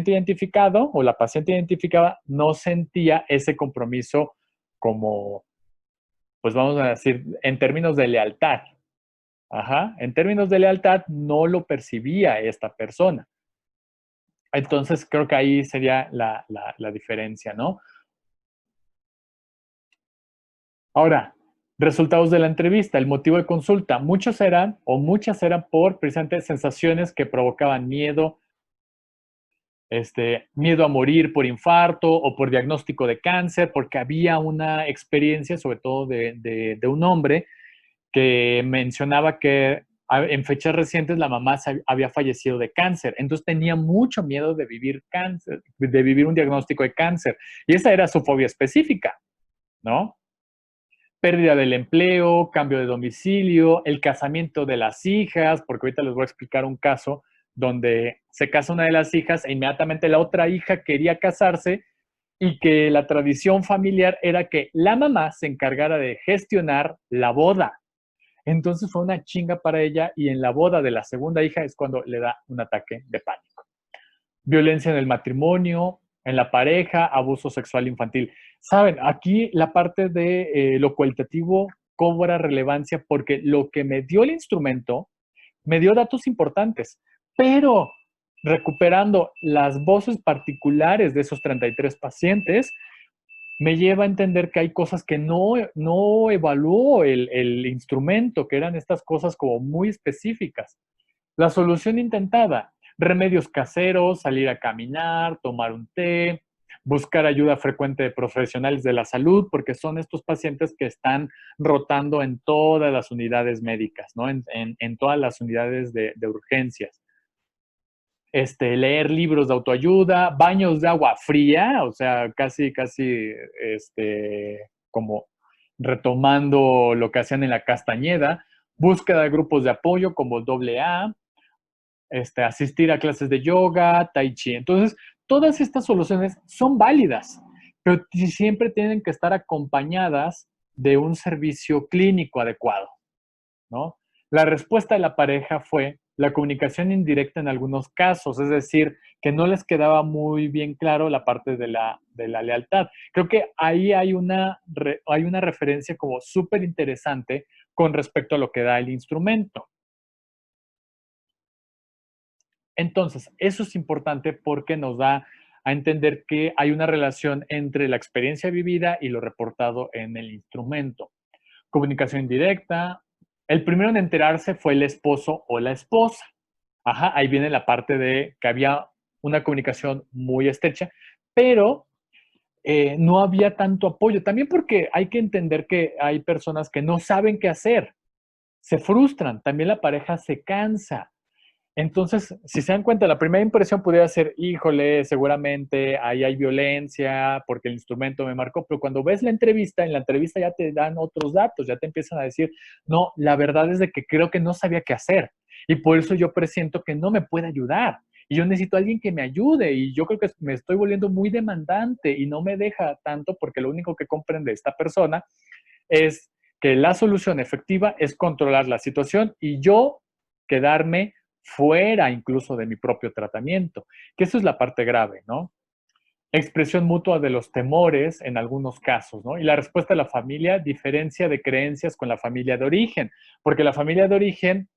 S1: identificado o la paciente identificada no sentía ese compromiso como, pues vamos a decir, en términos de lealtad. Ajá, en términos de lealtad no lo percibía esta persona. Entonces, creo que ahí sería la diferencia, ¿no? Ahora, resultados de la entrevista, el motivo de consulta. Muchas eran por precisamente sensaciones que provocaban miedo, miedo a morir por infarto o por diagnóstico de cáncer, porque había una experiencia, sobre todo de un hombre, que mencionaba que en fechas recientes la mamá había fallecido de cáncer, entonces tenía mucho miedo de vivir cáncer, de vivir un diagnóstico de cáncer, y esa era su fobia específica, ¿no? pérdida del empleo, cambio de domicilio, el casamiento de las hijas, porque ahorita les voy a explicar un caso donde se casa una de las hijas e inmediatamente la otra hija quería casarse y que la tradición familiar era que la mamá se encargara de gestionar la boda. Entonces fue una chinga para ella y en la boda de la segunda hija es cuando le da un ataque de pánico. Violencia en el matrimonio, en la pareja, abuso sexual infantil. Saben, aquí la parte de lo cualitativo cobra relevancia porque lo que me dio el instrumento me dio datos importantes, pero recuperando las voces particulares de esos 33 pacientes, me lleva a entender que hay cosas que no evaluó el instrumento, que eran estas cosas como muy específicas. La solución intentada, remedios caseros, salir a caminar, tomar un té, buscar ayuda frecuente de profesionales de la salud, porque son estos pacientes que están rotando en todas las unidades médicas, ¿no? En todas las unidades de urgencias. Leer libros de autoayuda, baños de agua fría, o sea, casi, como retomando lo que hacían en la Castañeda, búsqueda de grupos de apoyo como AA, asistir a clases de yoga, tai chi. Entonces, todas estas soluciones son válidas, pero siempre tienen que estar acompañadas de un servicio clínico adecuado, ¿no? La respuesta de la pareja fue la comunicación indirecta en algunos casos, es decir, que no les quedaba muy bien claro la parte de la lealtad. Creo que ahí hay una referencia como súper interesante con respecto a lo que da el instrumento. Entonces, eso es importante porque nos da a entender que hay una relación entre la experiencia vivida y lo reportado en el instrumento. Comunicación directa. El primero en enterarse fue el esposo o la esposa. Ajá, ahí viene la parte de que había una comunicación muy estrecha, pero no había tanto apoyo. También porque hay que entender que hay personas que no saben qué hacer, se frustran, también la pareja se cansa. Entonces, si se dan cuenta, la primera impresión podría ser, híjole, seguramente ahí hay violencia porque el instrumento me marcó, pero cuando ves la entrevista, en la entrevista ya te dan otros datos, ya te empiezan a decir, no, la verdad es de que creo que no sabía qué hacer y por eso yo presiento que no me puede ayudar y yo necesito a alguien que me ayude y yo creo que me estoy volviendo muy demandante y no me deja tanto porque lo único que comprende esta persona es que la solución efectiva es controlar la situación y yo quedarme fuera incluso de mi propio tratamiento, que eso es la parte grave, ¿no? Expresión mutua de los temores en algunos casos, ¿no? Y la respuesta de la familia, diferencia de creencias con la familia de origen, porque la familia de origen,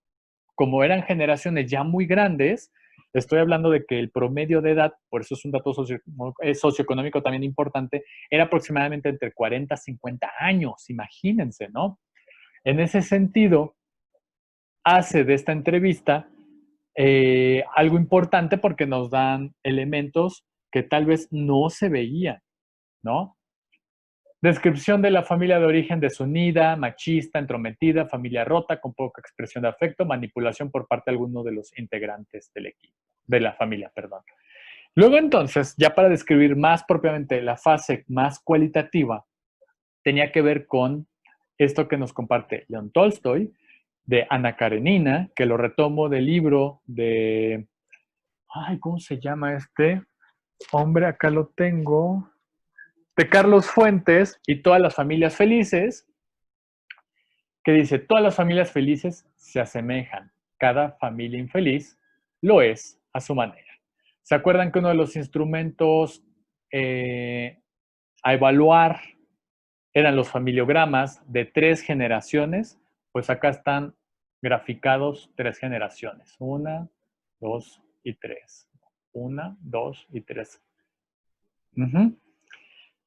S1: como eran generaciones ya muy grandes, estoy hablando de que el promedio de edad, por eso es un dato socioeconómico también importante, era aproximadamente entre 40 y 50 años, imagínense, ¿no? En ese sentido, hace de esta entrevista algo importante porque nos dan elementos que tal vez no se veían, ¿no? Descripción de la familia de origen desunida, machista, entrometida, familia rota, con poca expresión de afecto, manipulación por parte de alguno de los integrantes del equipo, de la familia, perdón. Luego entonces, ya para describir más propiamente la fase más cualitativa, tenía que ver con esto que nos comparte León Tolstoy, de Ana Karenina, que lo retomo del libro de, ay, ¿cómo se llama este? Hombre, acá lo tengo, de Carlos Fuentes y todas las familias felices, que dice, todas las familias felices se asemejan, cada familia infeliz lo es a su manera. ¿Se acuerdan que uno de los instrumentos a evaluar eran los familiogramas de 3 generaciones? Pues acá están graficados 3 generaciones. 1, 2 y 3. 1, 2 y 3.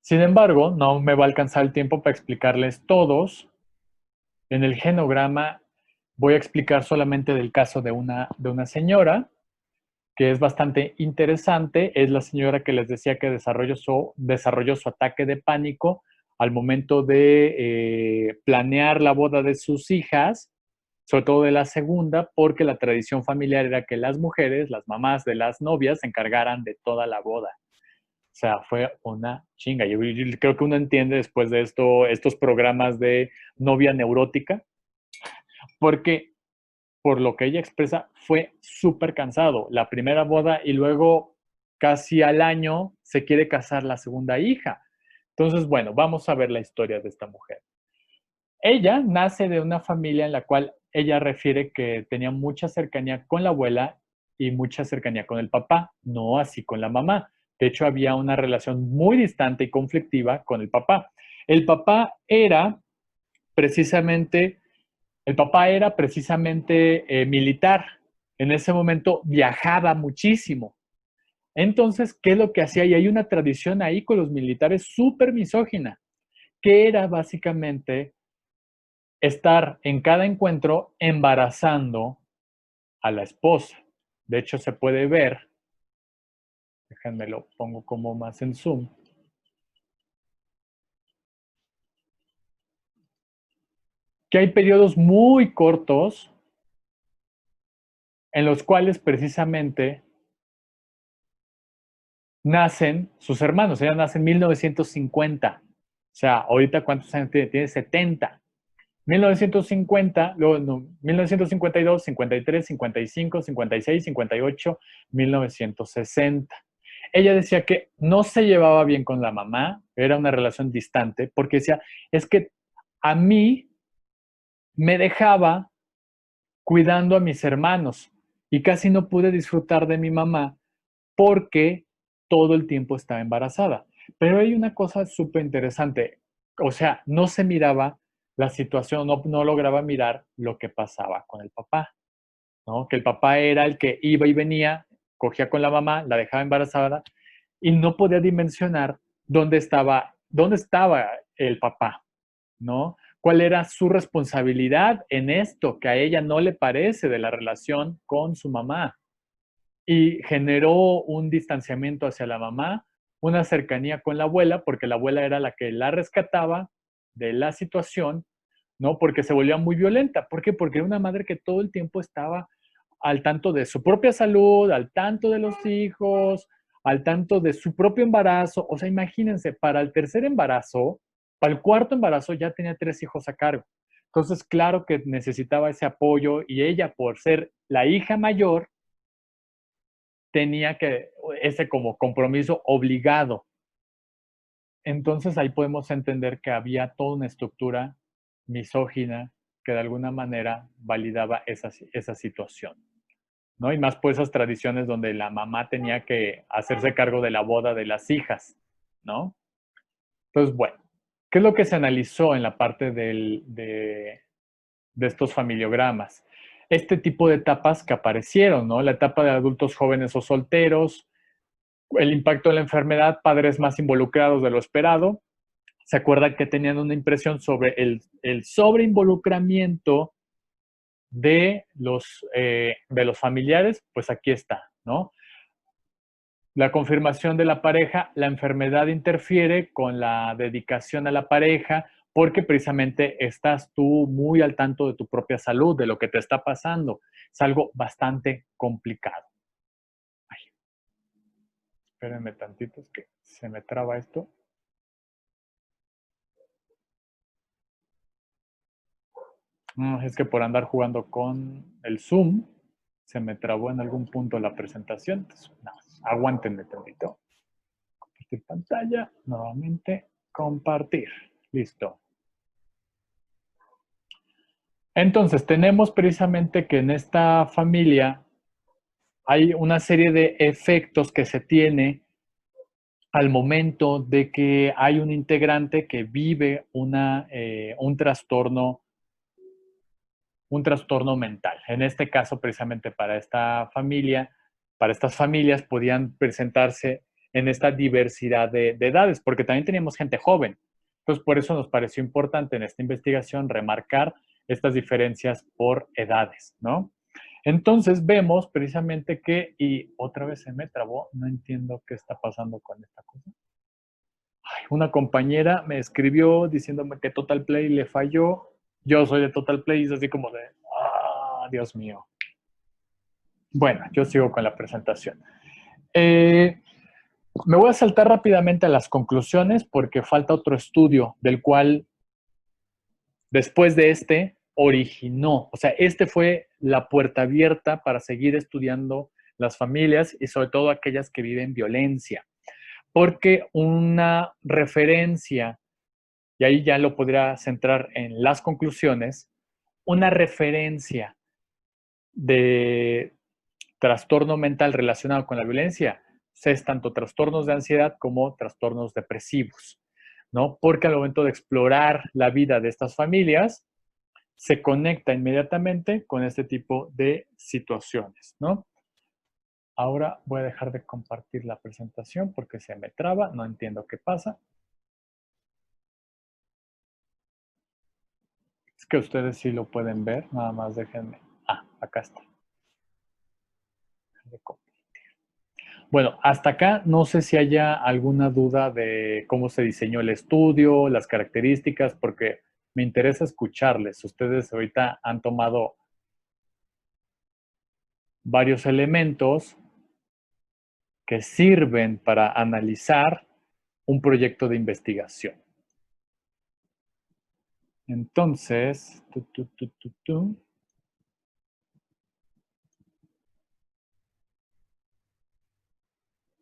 S1: Sin embargo, no me va a alcanzar el tiempo para explicarles todos. En el genograma voy a explicar solamente del caso de una señora, que es bastante interesante. Es la señora que les decía que desarrolló su ataque de pánico al momento de planear la boda de sus hijas, sobre todo de la segunda, porque la tradición familiar era que las mujeres, las mamás de las novias, se encargaran de toda la boda. sea, fue una chinga. Yo creo que uno entiende después de esto, estos programas de novia neurótica, porque por lo que ella expresa, fue súper cansado. La primera boda y luego casi al año se quiere casar la segunda hija. Entonces, bueno, vamos a ver la historia de esta mujer. Ella nace de una familia en la cual ella refiere que tenía mucha cercanía con la abuela y mucha cercanía con el papá, no así con la mamá. De hecho, había una relación muy distante y conflictiva con el papá. El papá era precisamente el papá era precisamente militar. En ese momento viajaba muchísimo. Entonces, ¿qué es lo que hacía? Y hay una tradición ahí con los militares súper misógina, que era básicamente estar en cada encuentro embarazando a la esposa. De hecho, se puede ver, déjenme lo pongo como más en zoom, que hay periodos muy cortos en los cuales precisamente nacen sus hermanos. Ella nace en 1950. O sea, ahorita ¿cuántos años tiene? Tiene 70. 1950, luego no, 1952, 53, 55, 56, 58, 1960. Ella decía que no se llevaba bien con la mamá, era una relación distante, porque decía, es que a mí me dejaba cuidando a mis hermanos y casi no pude disfrutar de mi mamá porque todo el tiempo estaba embarazada. Pero hay una cosa súper interesante, o sea, no se miraba la situación, no lograba mirar lo que pasaba con el papá, ¿no? Que el papá era el que iba y venía, cogía con la mamá, la dejaba embarazada y no podía dimensionar dónde estaba el papá, ¿no? ¿Cuál era su responsabilidad en esto que a ella no le parece de la relación con su mamá? Y generó un distanciamiento hacia la mamá, una cercanía con la abuela, porque la abuela era la que la rescataba de la situación, ¿no? Porque se volvía muy violenta. ¿Por qué? Porque era una madre que todo el tiempo estaba al tanto de su propia salud, al tanto de los hijos, al tanto de su propio embarazo. O sea, imagínense, para el tercer embarazo, para el cuarto embarazo ya tenía 3 hijos a cargo. Entonces, claro que necesitaba ese apoyo y ella, por ser la hija mayor, tenía que ese como compromiso obligado. Entonces ahí podemos entender que había toda una estructura misógina que de alguna manera validaba esa situación, ¿no? Y más por esas tradiciones donde la mamá tenía que hacerse cargo de la boda de las hijas, ¿no? Entonces, bueno, ¿qué es lo que se analizó en la parte de estos familiogramas? Este tipo de etapas que aparecieron, ¿no? La etapa de adultos jóvenes o solteros, el impacto de la enfermedad, padres más involucrados de lo esperado. Se acuerdan que tenían una impresión sobre el sobreinvolucramiento de los familiares, pues aquí está, ¿no? La confirmación de la pareja, la enfermedad interfiere con la dedicación a la pareja porque precisamente estás tú muy al tanto de tu propia salud, de lo que te está pasando. Es algo bastante complicado. Ay, espérenme tantito, es que se me traba esto. No, es que por andar jugando con el Zoom, se me trabó en algún punto la presentación. Entonces, no, aguántenme tantito. Compartir pantalla, nuevamente, compartir. Listo. Entonces, tenemos precisamente que en esta familia hay una serie de efectos que se tiene al momento de que hay un integrante que vive un trastorno mental. En este caso, precisamente para esta familia, para estas familias podían presentarse en esta diversidad de edades, porque también teníamos gente joven. Entonces, por eso nos pareció importante en esta investigación remarcar estas diferencias por edades, ¿no? Entonces vemos precisamente que, y otra vez se me trabó, no entiendo qué está pasando con esta cosa. Ay, una compañera me escribió diciéndome que Total Play le falló. Yo soy de Total Play y es así como de, Dios mío. Bueno, yo sigo con la presentación. Eh, Me voy a saltar rápidamente a las conclusiones porque falta otro estudio del cual después de este originó, o sea, este fue la puerta abierta para seguir estudiando las familias y sobre todo aquellas que viven violencia, porque una referencia, y ahí ya lo podría centrar en las conclusiones, una referencia de trastorno mental relacionado con la violencia es tanto trastornos de ansiedad como trastornos depresivos, ¿no? Porque al momento de explorar la vida de estas familias, se conecta inmediatamente con este tipo de situaciones, ¿no? Ahora voy a dejar de compartir la presentación porque se me traba, no entiendo qué pasa. Es que ustedes sí lo pueden ver, nada más déjenme. Ah, acá está. Bueno, hasta acá no sé si haya alguna duda de cómo se diseñó el estudio, las características, porque me interesa escucharles. Ustedes ahorita han tomado varios elementos que sirven para analizar un proyecto de investigación. Entonces,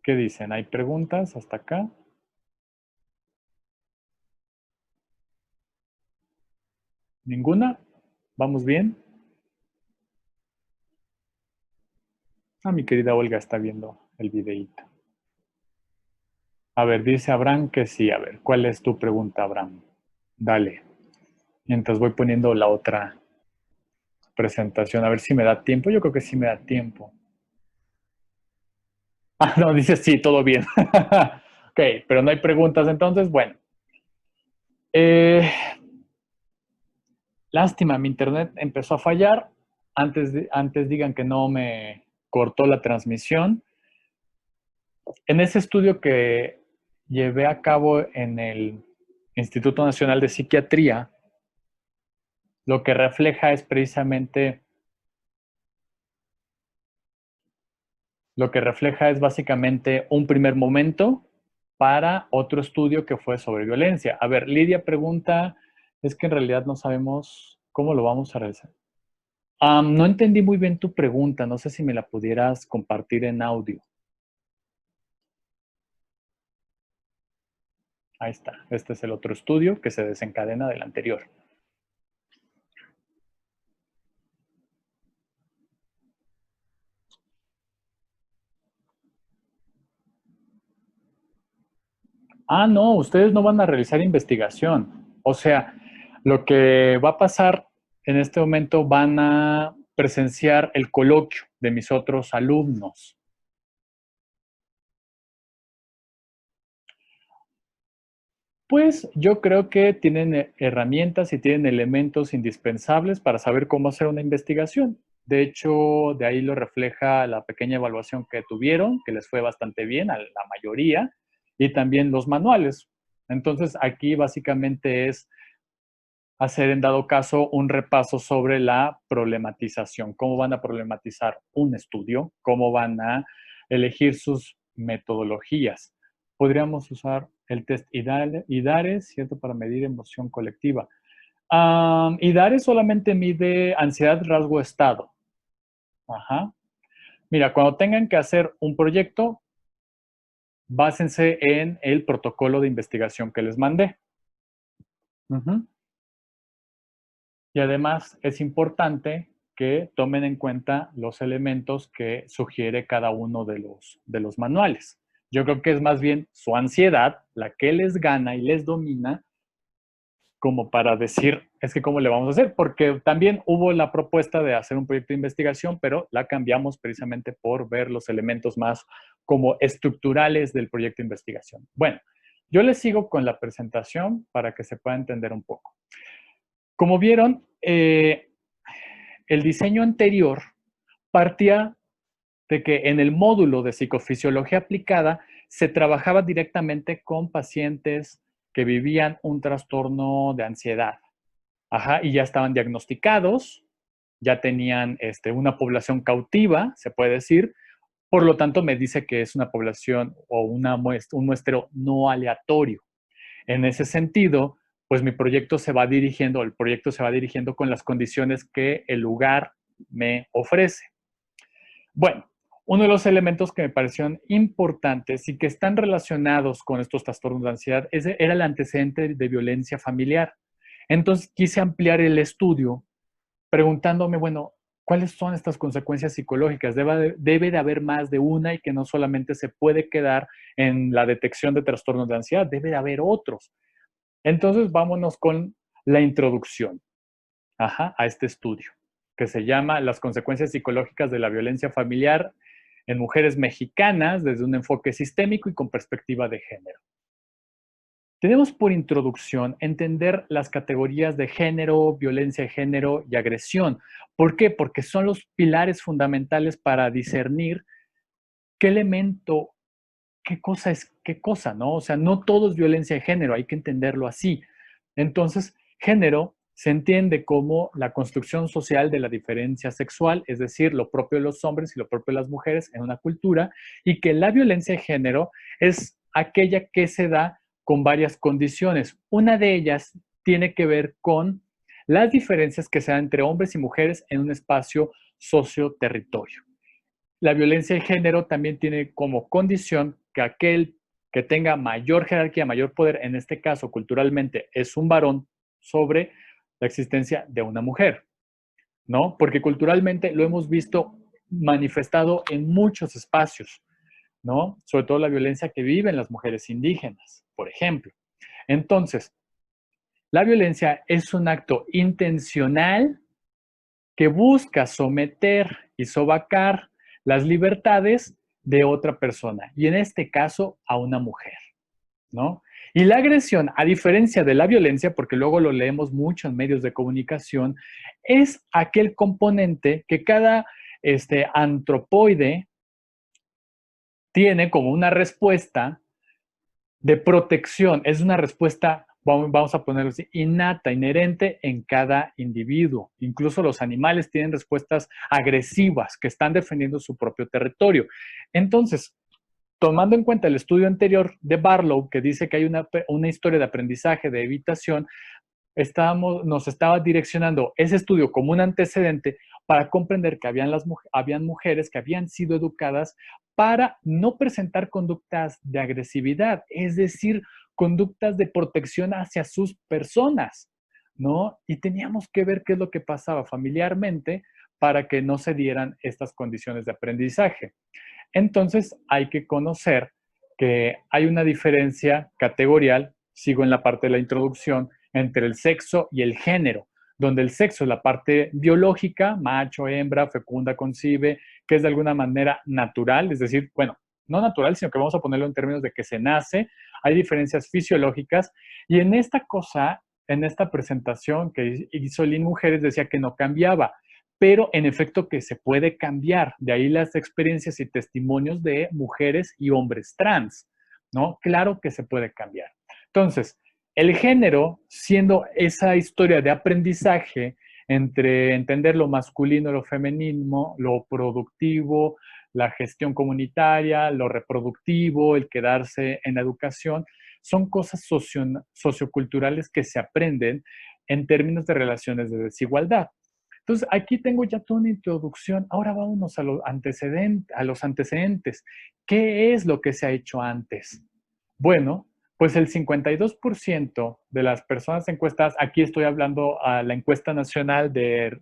S1: ¿qué dicen? ¿Hay preguntas hasta acá? ¿Ninguna? ¿Vamos bien? Ah, mi querida Olga está viendo el videíto. A ver, dice Abraham que sí. A ver, ¿cuál es tu pregunta, Abraham? Dale. Mientras voy poniendo la otra presentación, a ver si me da tiempo. Yo creo que sí me da tiempo. Ah, no, dice sí, todo bien. Ok, pero no hay preguntas entonces. Bueno. Lástima, mi internet empezó a fallar. Antes digan que no me cortó la transmisión. En ese estudio que llevé a cabo en el Instituto Nacional de Psiquiatría, lo que refleja es precisamente, lo que refleja es básicamente un primer momento para otro estudio que fue sobre violencia. A ver, Lidia pregunta, es que en realidad no sabemos cómo lo vamos a realizar. No entendí muy bien tu pregunta, no sé si me la pudieras compartir en audio. Ahí está, este es el otro estudio que se desencadena del anterior. Ah, no, ustedes no van a realizar investigación. O sea, lo que va a pasar en este momento van a presenciar el coloquio de mis otros alumnos. Pues yo creo que tienen herramientas y tienen elementos indispensables para saber cómo hacer una investigación. De hecho, de ahí lo refleja la pequeña evaluación que tuvieron, que les fue bastante bien a la mayoría, y también los manuales. Entonces, aquí básicamente es hacer en dado caso un repaso sobre la problematización, cómo van a problematizar un estudio, cómo van a elegir sus metodologías. Podríamos usar el test IDARE, ¿cierto? Para medir emoción colectiva. IDARE solamente mide ansiedad, rasgo, estado. Ajá. Mira, cuando tengan que hacer un proyecto, básense en el protocolo de investigación que les mandé. Y además es importante que tomen en cuenta los elementos que sugiere cada uno de los manuales. Yo creo que es más bien su ansiedad la que les gana y les domina como para decir, es que cómo le vamos a hacer, porque también hubo la propuesta de hacer un proyecto de investigación, pero la cambiamos precisamente por ver los elementos más como estructurales del proyecto de investigación. Bueno, yo les sigo con la presentación para que se pueda entender un poco. Como vieron, el diseño anterior partía de que en el módulo de psicofisiología aplicada se trabajaba directamente con pacientes que vivían un trastorno de ansiedad. Ajá, y ya estaban diagnosticados, ya tenían una población cautiva, se puede decir, Por lo tanto, me dice que es una población o un muestreo no aleatorio. En ese sentido, pues mi proyecto se va dirigiendo, el proyecto se va dirigiendo con las condiciones que el lugar me ofrece. Bueno, uno de los elementos que me parecieron importantes y que están relacionados con estos trastornos de ansiedad era el antecedente de violencia familiar. Entonces quise ampliar el estudio preguntándome, bueno, ¿cuáles son estas consecuencias psicológicas? Debe de haber más de una y que no solamente se puede quedar en la detección de trastornos de ansiedad, debe de haber otros. Entonces vámonos con la introducción a este estudio, que se llama Las consecuencias psicológicas de la violencia familiar en mujeres mexicanas desde un enfoque sistémico y con perspectiva de género. Tenemos por introducción entender las categorías de género, violencia de género y agresión. ¿Por qué? Porque son los pilares fundamentales para discernir qué elemento, qué cosa es qué cosa, ¿no? O sea, no todo es violencia de género, hay que entenderlo así. Entonces, género se entiende como la construcción social de la diferencia sexual, es decir, lo propio de los hombres y lo propio de las mujeres en una cultura, y que la violencia de género es aquella que se da con varias condiciones. Una de ellas tiene que ver con las diferencias que se dan entre hombres y mujeres en un espacio socio-territorio. La violencia de género también tiene como condición que aquel que tenga mayor jerarquía, mayor poder, en este caso culturalmente es un varón sobre la existencia de una mujer, ¿no? Porque culturalmente lo hemos visto manifestado en muchos espacios, ¿no? Sobre todo la violencia que viven las mujeres indígenas, por ejemplo. Entonces, la violencia es un acto intencional que busca someter y sobacar las libertades de otra persona, y en este caso a una mujer, ¿no? Y la agresión, a diferencia de la violencia, porque luego lo leemos mucho en medios de comunicación, es aquel componente que cada antropoide tiene como una respuesta de protección, es una respuesta, vamos a ponerlo así, innata, inherente en cada individuo. Incluso los animales tienen respuestas agresivas que están defendiendo su propio territorio. Entonces, tomando en cuenta el estudio anterior de Barlow, que dice que hay una historia de aprendizaje, de evitación, nos estaba direccionando ese estudio como un antecedente para comprender que habían mujeres que habían sido educadas para no presentar conductas de agresividad, es decir, conductas de protección hacia sus personas, ¿no? Y teníamos que ver qué es lo que pasaba familiarmente para que no se dieran estas condiciones de aprendizaje. Entonces, hay que conocer que hay una diferencia categorial, sigo en la parte de la introducción, entre el sexo y el género, donde el sexo es la parte biológica, macho, hembra, fecunda, concibe, que es de alguna manera natural, es decir, bueno, no natural, sino que vamos a ponerlo en términos de que se nace, hay diferencias fisiológicas, y en esta cosa, en esta presentación que hizo Lynn Mujeres, decía que no cambiaba, pero en efecto que se puede cambiar, de ahí las experiencias y testimonios de mujeres y hombres trans, ¿no? Claro que se puede cambiar. Entonces, el género, siendo esa historia de aprendizaje entre entender lo masculino, lo femenino, lo productivo, la gestión comunitaria, lo reproductivo, el quedarse en la educación, son cosas socioculturales que se aprenden en términos de relaciones de desigualdad. Entonces, aquí tengo ya toda una introducción. Ahora vámonos a los antecedentes. ¿Qué es lo que se ha hecho antes? Bueno, pues el 52% de las personas encuestadas, aquí estoy hablando a la encuesta nacional se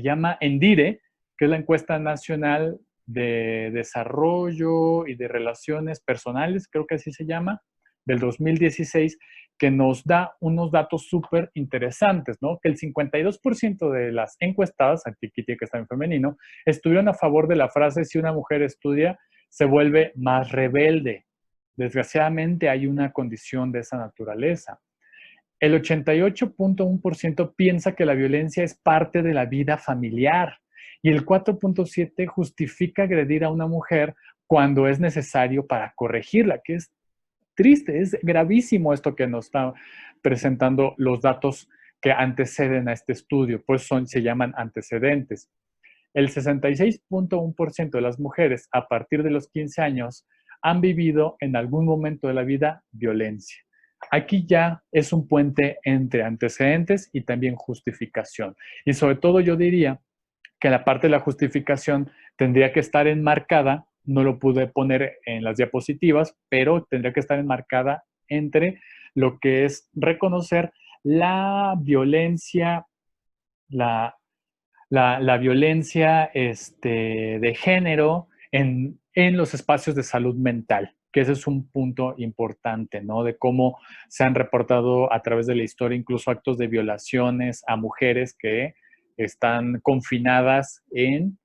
S1: llama ENDIRE, que es la encuesta nacional de desarrollo y de relaciones personales, creo que así se llama, del 2016, que nos da unos datos súper interesantes, ¿no? Que el 52% de las encuestadas, aquí tiene que estar en femenino, estuvieron a favor de la frase: si una mujer estudia, se vuelve más rebelde. Desgraciadamente hay una condición de esa naturaleza. El 88.1% piensa que la violencia es parte de la vida familiar y el 4.7% justifica agredir a una mujer cuando es necesario para corregirla, que es triste, es gravísimo esto que nos está presentando los datos que anteceden a este estudio, pues se llaman antecedentes. El 66.1% de las mujeres a partir de los 15 años han vivido en algún momento de la vida violencia. Aquí ya es un puente entre antecedentes y también justificación. Y sobre todo yo diría que la parte de la justificación tendría que estar enmarcada, no lo pude poner en las diapositivas, pero tendría que estar enmarcada entre lo que es reconocer la violencia, la, la violencia de género en los espacios de salud mental, que ese es un punto importante, ¿no? De cómo se han reportado a través de la historia incluso actos de violaciones a mujeres que están confinadas en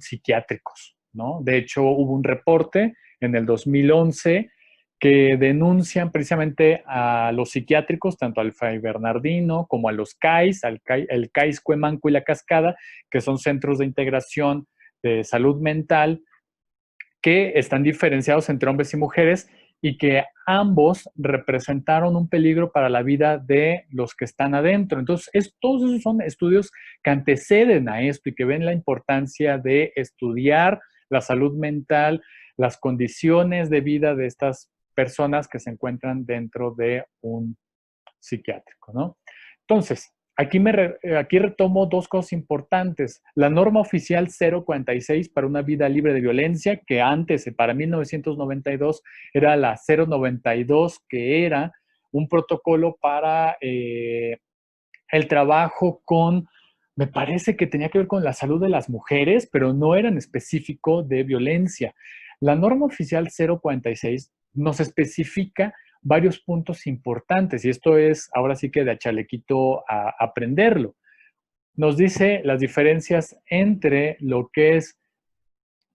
S1: psiquiátricos, ¿no? De hecho, hubo un reporte en el 2011 que denuncian precisamente a los psiquiátricos, tanto al Fray Bernardino como a los CAIS, el CAIS Cuemanco y La Cascada, que son centros de integración de salud mental, que están diferenciados entre hombres y mujeres y que ambos representaron un peligro para la vida de los que están adentro. Entonces, todos esos son estudios que anteceden a esto y que ven la importancia de estudiar la salud mental, las condiciones de vida de estas personas que se encuentran dentro de un psiquiátrico, ¿no? Entonces, aquí retomo dos cosas importantes. La norma oficial 046 para una vida libre de violencia, que antes, para 1992, era la 092, que era un protocolo para el trabajo con, me parece que tenía que ver con la salud de las mujeres, pero no era en específico de violencia. La norma oficial 046 nos especifica varios puntos importantes y esto es ahora sí que de a chalequito a aprenderlo. Nos dice las diferencias entre lo que es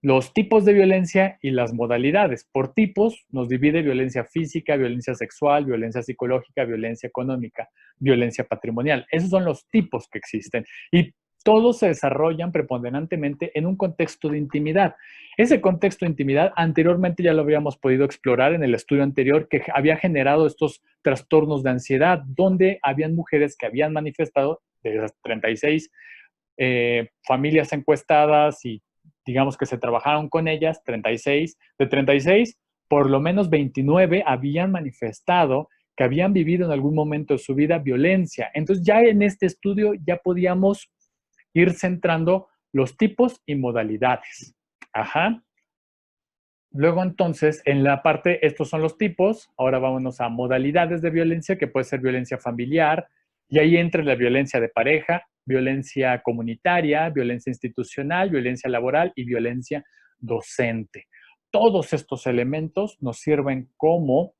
S1: los tipos de violencia y las modalidades. Por tipos nos divide violencia física, violencia sexual, violencia psicológica, violencia económica, violencia patrimonial. Esos son los tipos que existen y todos se desarrollan preponderantemente en un contexto de intimidad. Ese contexto de intimidad anteriormente ya lo habíamos podido explorar en el estudio anterior que había generado estos trastornos de ansiedad, donde habían mujeres que habían manifestado de las 36 familias encuestadas y digamos que se trabajaron con ellas, 36, de 36, por lo menos 29 habían manifestado que habían vivido en algún momento de su vida violencia. Entonces ya en este estudio ya podíamos ir centrando los tipos y modalidades. Ajá. Luego entonces, en la parte, estos son los tipos, ahora vámonos a modalidades de violencia, que puede ser violencia familiar, y ahí entra la violencia de pareja, violencia comunitaria, violencia institucional, violencia laboral y violencia docente. Todos estos elementos nos sirven como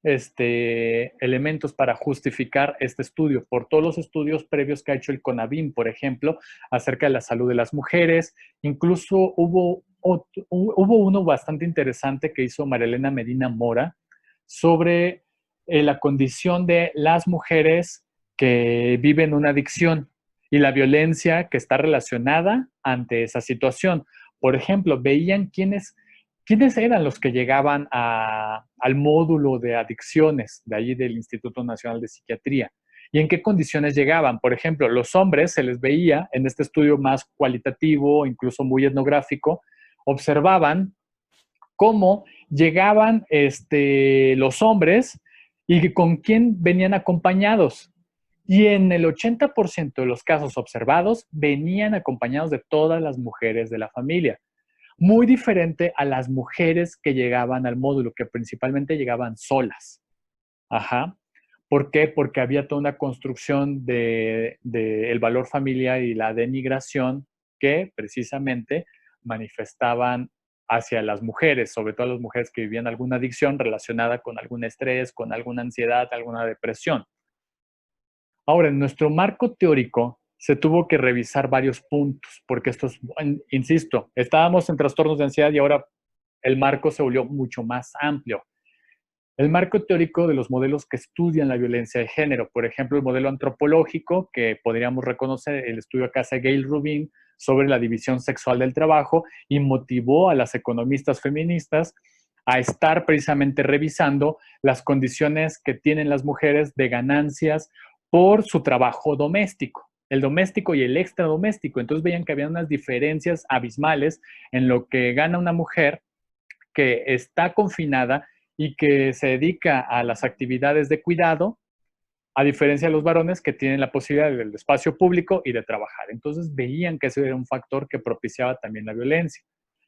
S1: elementos para justificar este estudio, por todos los estudios previos que ha hecho el CONAVIM, por ejemplo, acerca de la salud de las mujeres. Incluso hubo uno bastante interesante que hizo Marilena Medina Mora sobre la condición de las mujeres que viven una adicción y la violencia que está relacionada ante esa situación. Por ejemplo, veían quiénes eran los que llegaban al módulo de adicciones de allí del Instituto Nacional de Psiquiatría y en qué condiciones llegaban. Por ejemplo, los hombres se les veía en este estudio más cualitativo, incluso muy etnográfico, observaban cómo llegaban los hombres y con quién venían acompañados. Y en el 80% de los casos observados venían acompañados de todas las mujeres de la familia. Muy diferente a las mujeres que llegaban al módulo, que principalmente llegaban solas. Ajá. ¿Por qué? Porque había toda una construcción de el valor familiar y la denigración que precisamente manifestaban hacia las mujeres, sobre todo las mujeres que vivían alguna adicción relacionada con algún estrés, con alguna ansiedad, alguna depresión. Ahora, en nuestro marco teórico se tuvo que revisar varios puntos, porque estos, insisto, estábamos en trastornos de ansiedad y ahora el marco se volvió mucho más amplio. El marco teórico de los modelos que estudian la violencia de género, por ejemplo, el modelo antropológico, que podríamos reconocer el estudio que hace Gail Rubin sobre la división sexual del trabajo y motivó a las economistas feministas a estar precisamente revisando las condiciones que tienen las mujeres de ganancias por su trabajo doméstico. el doméstico y el extradoméstico. Entonces veían que había unas diferencias abismales en lo que gana una mujer que está confinada y que se dedica a las actividades de cuidado, a diferencia de los varones que tienen la posibilidad del espacio público y de trabajar. Entonces veían que ese era un factor que propiciaba también la violencia.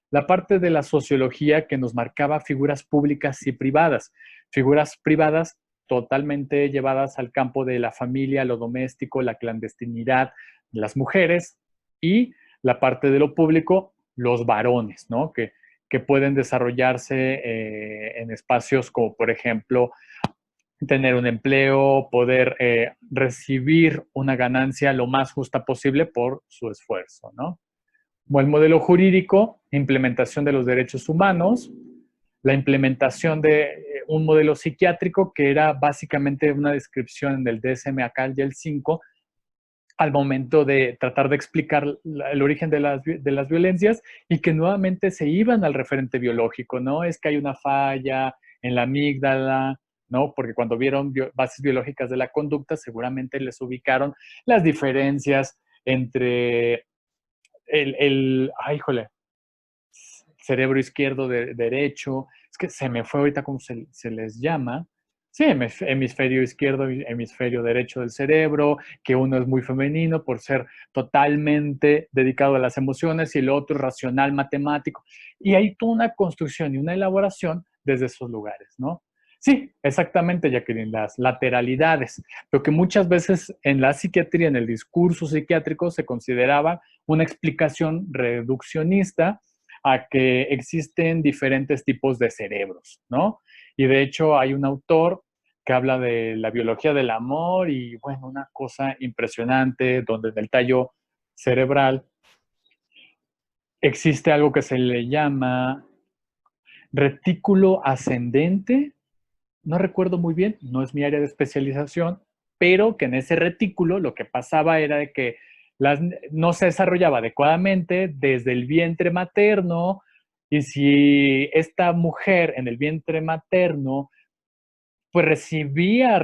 S1: La parte de la sociología que nos marcaba figuras públicas y privadas, figuras privadas totalmente llevadas al campo de la familia, lo doméstico, la clandestinidad, las mujeres, y la parte de lo público, los varones, ¿no? Que pueden desarrollarse en espacios como, por ejemplo, tener un empleo, poder recibir una ganancia lo más justa posible por su esfuerzo, ¿no? Como el modelo jurídico, implementación de los derechos humanos, la implementación de un modelo psiquiátrico que era básicamente una descripción del DSM-4 y el 5 al momento de tratar de explicar el origen de las violencias, y que nuevamente se iban al referente biológico, ¿no? Es que hay una falla en la amígdala, ¿no? Porque cuando vieron bases biológicas de la conducta, seguramente les ubicaron las diferencias entre ay, híjole, cerebro izquierdo, derecho, es que se me fue ahorita cómo se les llama. Sí, hemisferio izquierdo, hemisferio derecho del cerebro, que uno es muy femenino por ser totalmente dedicado a las emociones y el otro racional, matemático. Y hay toda una construcción y una elaboración desde esos lugares, ¿no? Sí, exactamente, Jacqueline, las lateralidades, lo que muchas veces en la psiquiatría, en el discurso psiquiátrico, se consideraba una explicación reduccionista a que existen diferentes tipos de cerebros, ¿no? Y de hecho hay un autor que habla de la biología del amor y, bueno, una cosa impresionante donde en el tallo cerebral existe algo que se le llama retículo ascendente. No recuerdo muy bien, no es mi área de especialización, pero que en ese retículo lo que pasaba era de que no se desarrollaba adecuadamente desde el vientre materno, y si esta mujer en el vientre materno pues recibía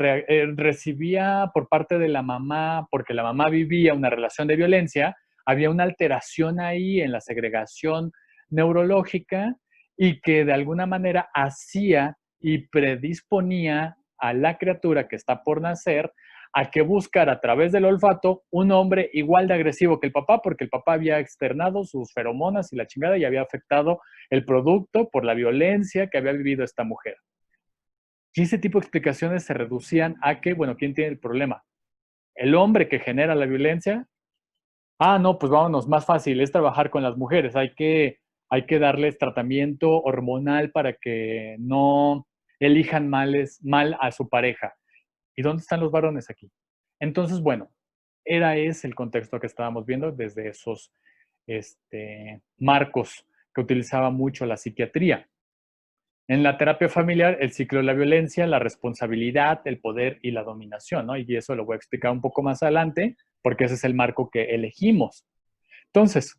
S1: por parte de la mamá, porque la mamá vivía una relación de violencia, había una alteración ahí en la segregación neurológica, y que de alguna manera hacía y predisponía a la criatura que está por nacer a que buscara a través del olfato un hombre igual de agresivo que el papá, porque el papá había externado sus feromonas y la chingada y había afectado el producto por la violencia que había vivido esta mujer. Y ese tipo de explicaciones se reducían a que, bueno, ¿quién tiene el problema? ¿El hombre que genera la violencia? Ah, no, pues vámonos, más fácil, es trabajar con las mujeres. Hay que darles tratamiento hormonal para que no elijan mal a su pareja. ¿Y dónde están los varones aquí? Entonces, bueno, es el contexto que estábamos viendo desde esos marcos que utilizaba mucho la psiquiatría. En la terapia familiar, el ciclo de la violencia, la responsabilidad, el poder y la dominación, ¿no? Y eso lo voy a explicar un poco más adelante, porque ese es el marco que elegimos. Entonces,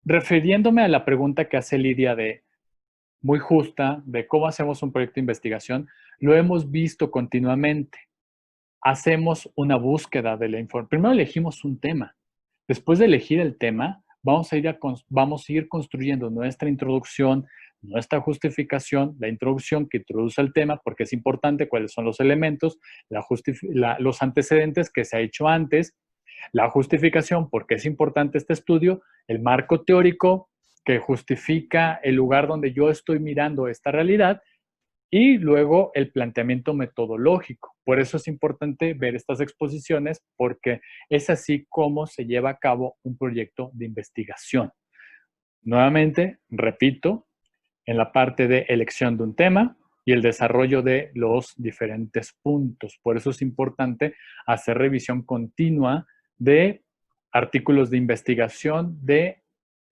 S1: refiriéndome a la pregunta que hace Lidia de muy justa, de cómo hacemos un proyecto de investigación, lo hemos visto continuamente. Hacemos una búsqueda de la información. Primero elegimos un tema. Después de elegir el tema, vamos a ir construyendo nuestra introducción, nuestra justificación, la introducción que introduce el tema, porque es importante cuáles son los elementos, los antecedentes que se ha hecho antes, la justificación, porque es importante este estudio, el marco teórico que justifica el lugar donde yo estoy mirando esta realidad, y luego el planteamiento metodológico. Por eso es importante ver estas exposiciones, porque es así como se lleva a cabo un proyecto de investigación. Nuevamente, repito, en la parte de elección de un tema y el desarrollo de los diferentes puntos. Por eso es importante hacer revisión continua de artículos de investigación, de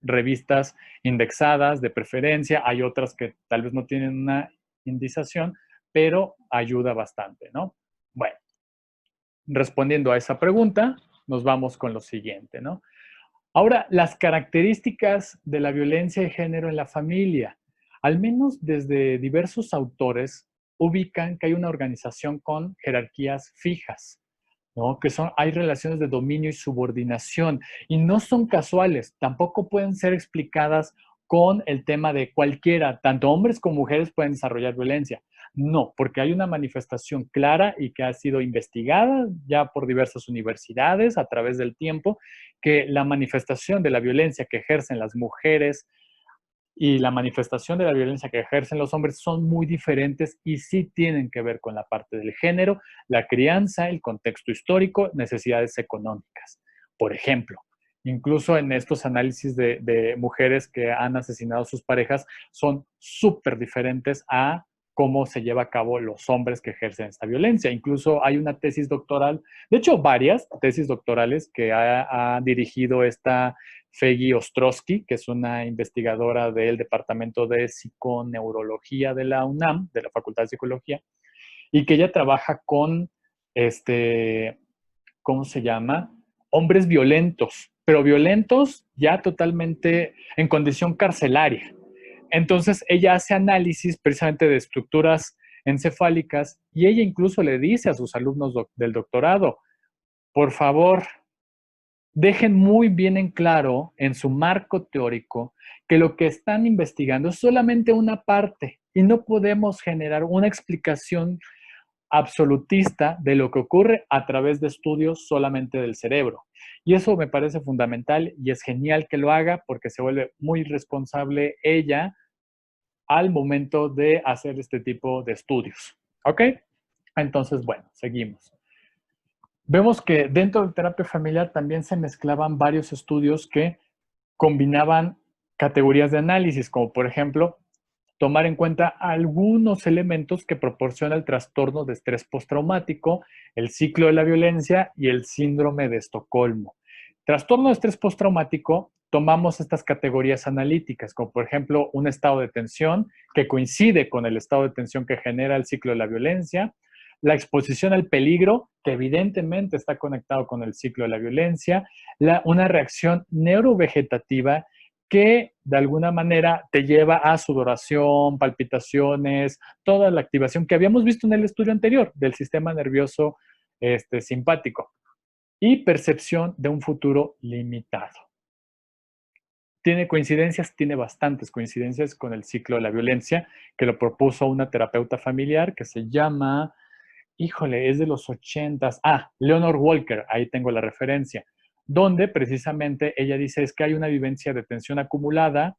S1: revistas indexadas, de preferencia. Hay otras que tal vez no tienen una indización, pero ayuda bastante, ¿no? Bueno, respondiendo a esa pregunta, nos vamos con lo siguiente, ¿no? Ahora, las características de la violencia de género en la familia. Al menos desde diversos autores ubican que hay una organización con jerarquías fijas. ¿no? Hay relaciones de dominio y subordinación y no son casuales, tampoco pueden ser explicadas con el tema de cualquiera, tanto hombres como mujeres pueden desarrollar violencia. No, porque hay una manifestación clara y que ha sido investigada ya por diversas universidades a través del tiempo, que la manifestación de la violencia que ejercen las mujeres y la manifestación de la violencia que ejercen los hombres son muy diferentes y sí tienen que ver con la parte del género, la crianza, el contexto histórico, necesidades económicas. Por ejemplo, incluso en estos análisis de mujeres que han asesinado a sus parejas, son súper diferentes a cómo se lleva a cabo los hombres que ejercen esta violencia. Incluso hay una tesis doctoral, de hecho varias tesis doctorales que ha dirigido esta Feggy Ostrowski, que es una investigadora del Departamento de Psiconeurología de la UNAM, de la Facultad de Psicología, y que ella trabaja con, ¿cómo se llama? Hombres violentos, pero violentos ya totalmente en condición carcelaria. Entonces, ella hace análisis precisamente de estructuras encefálicas y ella incluso le dice a sus alumnos del doctorado, por favor, dejen muy bien en claro en su marco teórico que lo que están investigando es solamente una parte y no podemos generar una explicación absolutista de lo que ocurre a través de estudios solamente del cerebro. Y eso me parece fundamental y es genial que lo haga porque se vuelve muy responsable ella al momento de hacer este tipo de estudios. ¿Ok? Entonces, bueno, seguimos. Vemos que dentro de terapia familiar también se mezclaban varios estudios que combinaban categorías de análisis, como por ejemplo, tomar en cuenta algunos elementos que proporciona el trastorno de estrés postraumático, el ciclo de la violencia y el síndrome de Estocolmo. Trastorno de estrés postraumático, tomamos estas categorías analíticas, como por ejemplo un estado de tensión que coincide con el estado de tensión que genera el ciclo de la violencia, la exposición al peligro, que evidentemente está conectado con el ciclo de la violencia, una reacción neurovegetativa que de alguna manera te lleva a sudoración, palpitaciones, toda la activación que habíamos visto en el estudio anterior del sistema nervioso simpático y percepción de un futuro limitado. Tiene coincidencias, tiene bastantes coincidencias con el ciclo de la violencia que lo propuso una terapeuta familiar que se llama, híjole, es de los 80s. Leonor Walker, ahí tengo la referencia, donde precisamente ella dice es que hay una vivencia de tensión acumulada,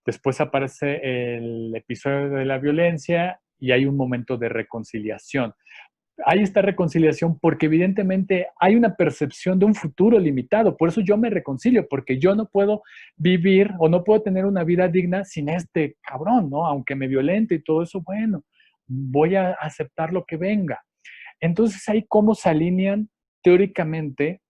S1: después aparece el episodio de la violencia y hay un momento de reconciliación. Hay esta reconciliación porque evidentemente hay una percepción de un futuro limitado. Por eso yo me reconcilio, porque yo no puedo vivir o no puedo tener una vida digna sin este cabrón, ¿no? Aunque me violente y todo eso, bueno, voy a aceptar lo que venga. Entonces, ahí cómo se alinean teóricamente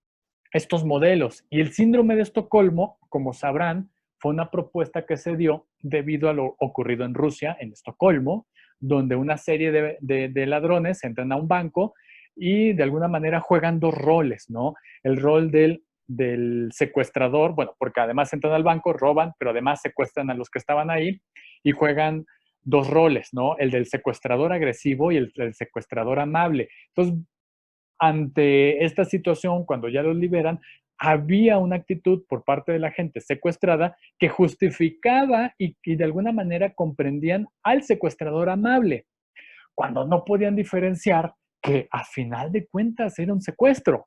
S1: estos modelos. Y el síndrome de Estocolmo, como sabrán, fue una propuesta que se dio debido a lo ocurrido en Rusia, en Estocolmo, donde una serie de ladrones entran a un banco y de alguna manera juegan dos roles, ¿no? El rol del secuestrador, bueno, porque además entran al banco, roban, pero además secuestran a los que estaban ahí y juegan dos roles, ¿no? El del secuestrador agresivo y el del secuestrador amable. Entonces, ante esta situación, cuando ya los liberan, había una actitud por parte de la gente secuestrada que justificaba y de alguna manera comprendían al secuestrador amable, cuando no podían diferenciar que a final de cuentas era un secuestro.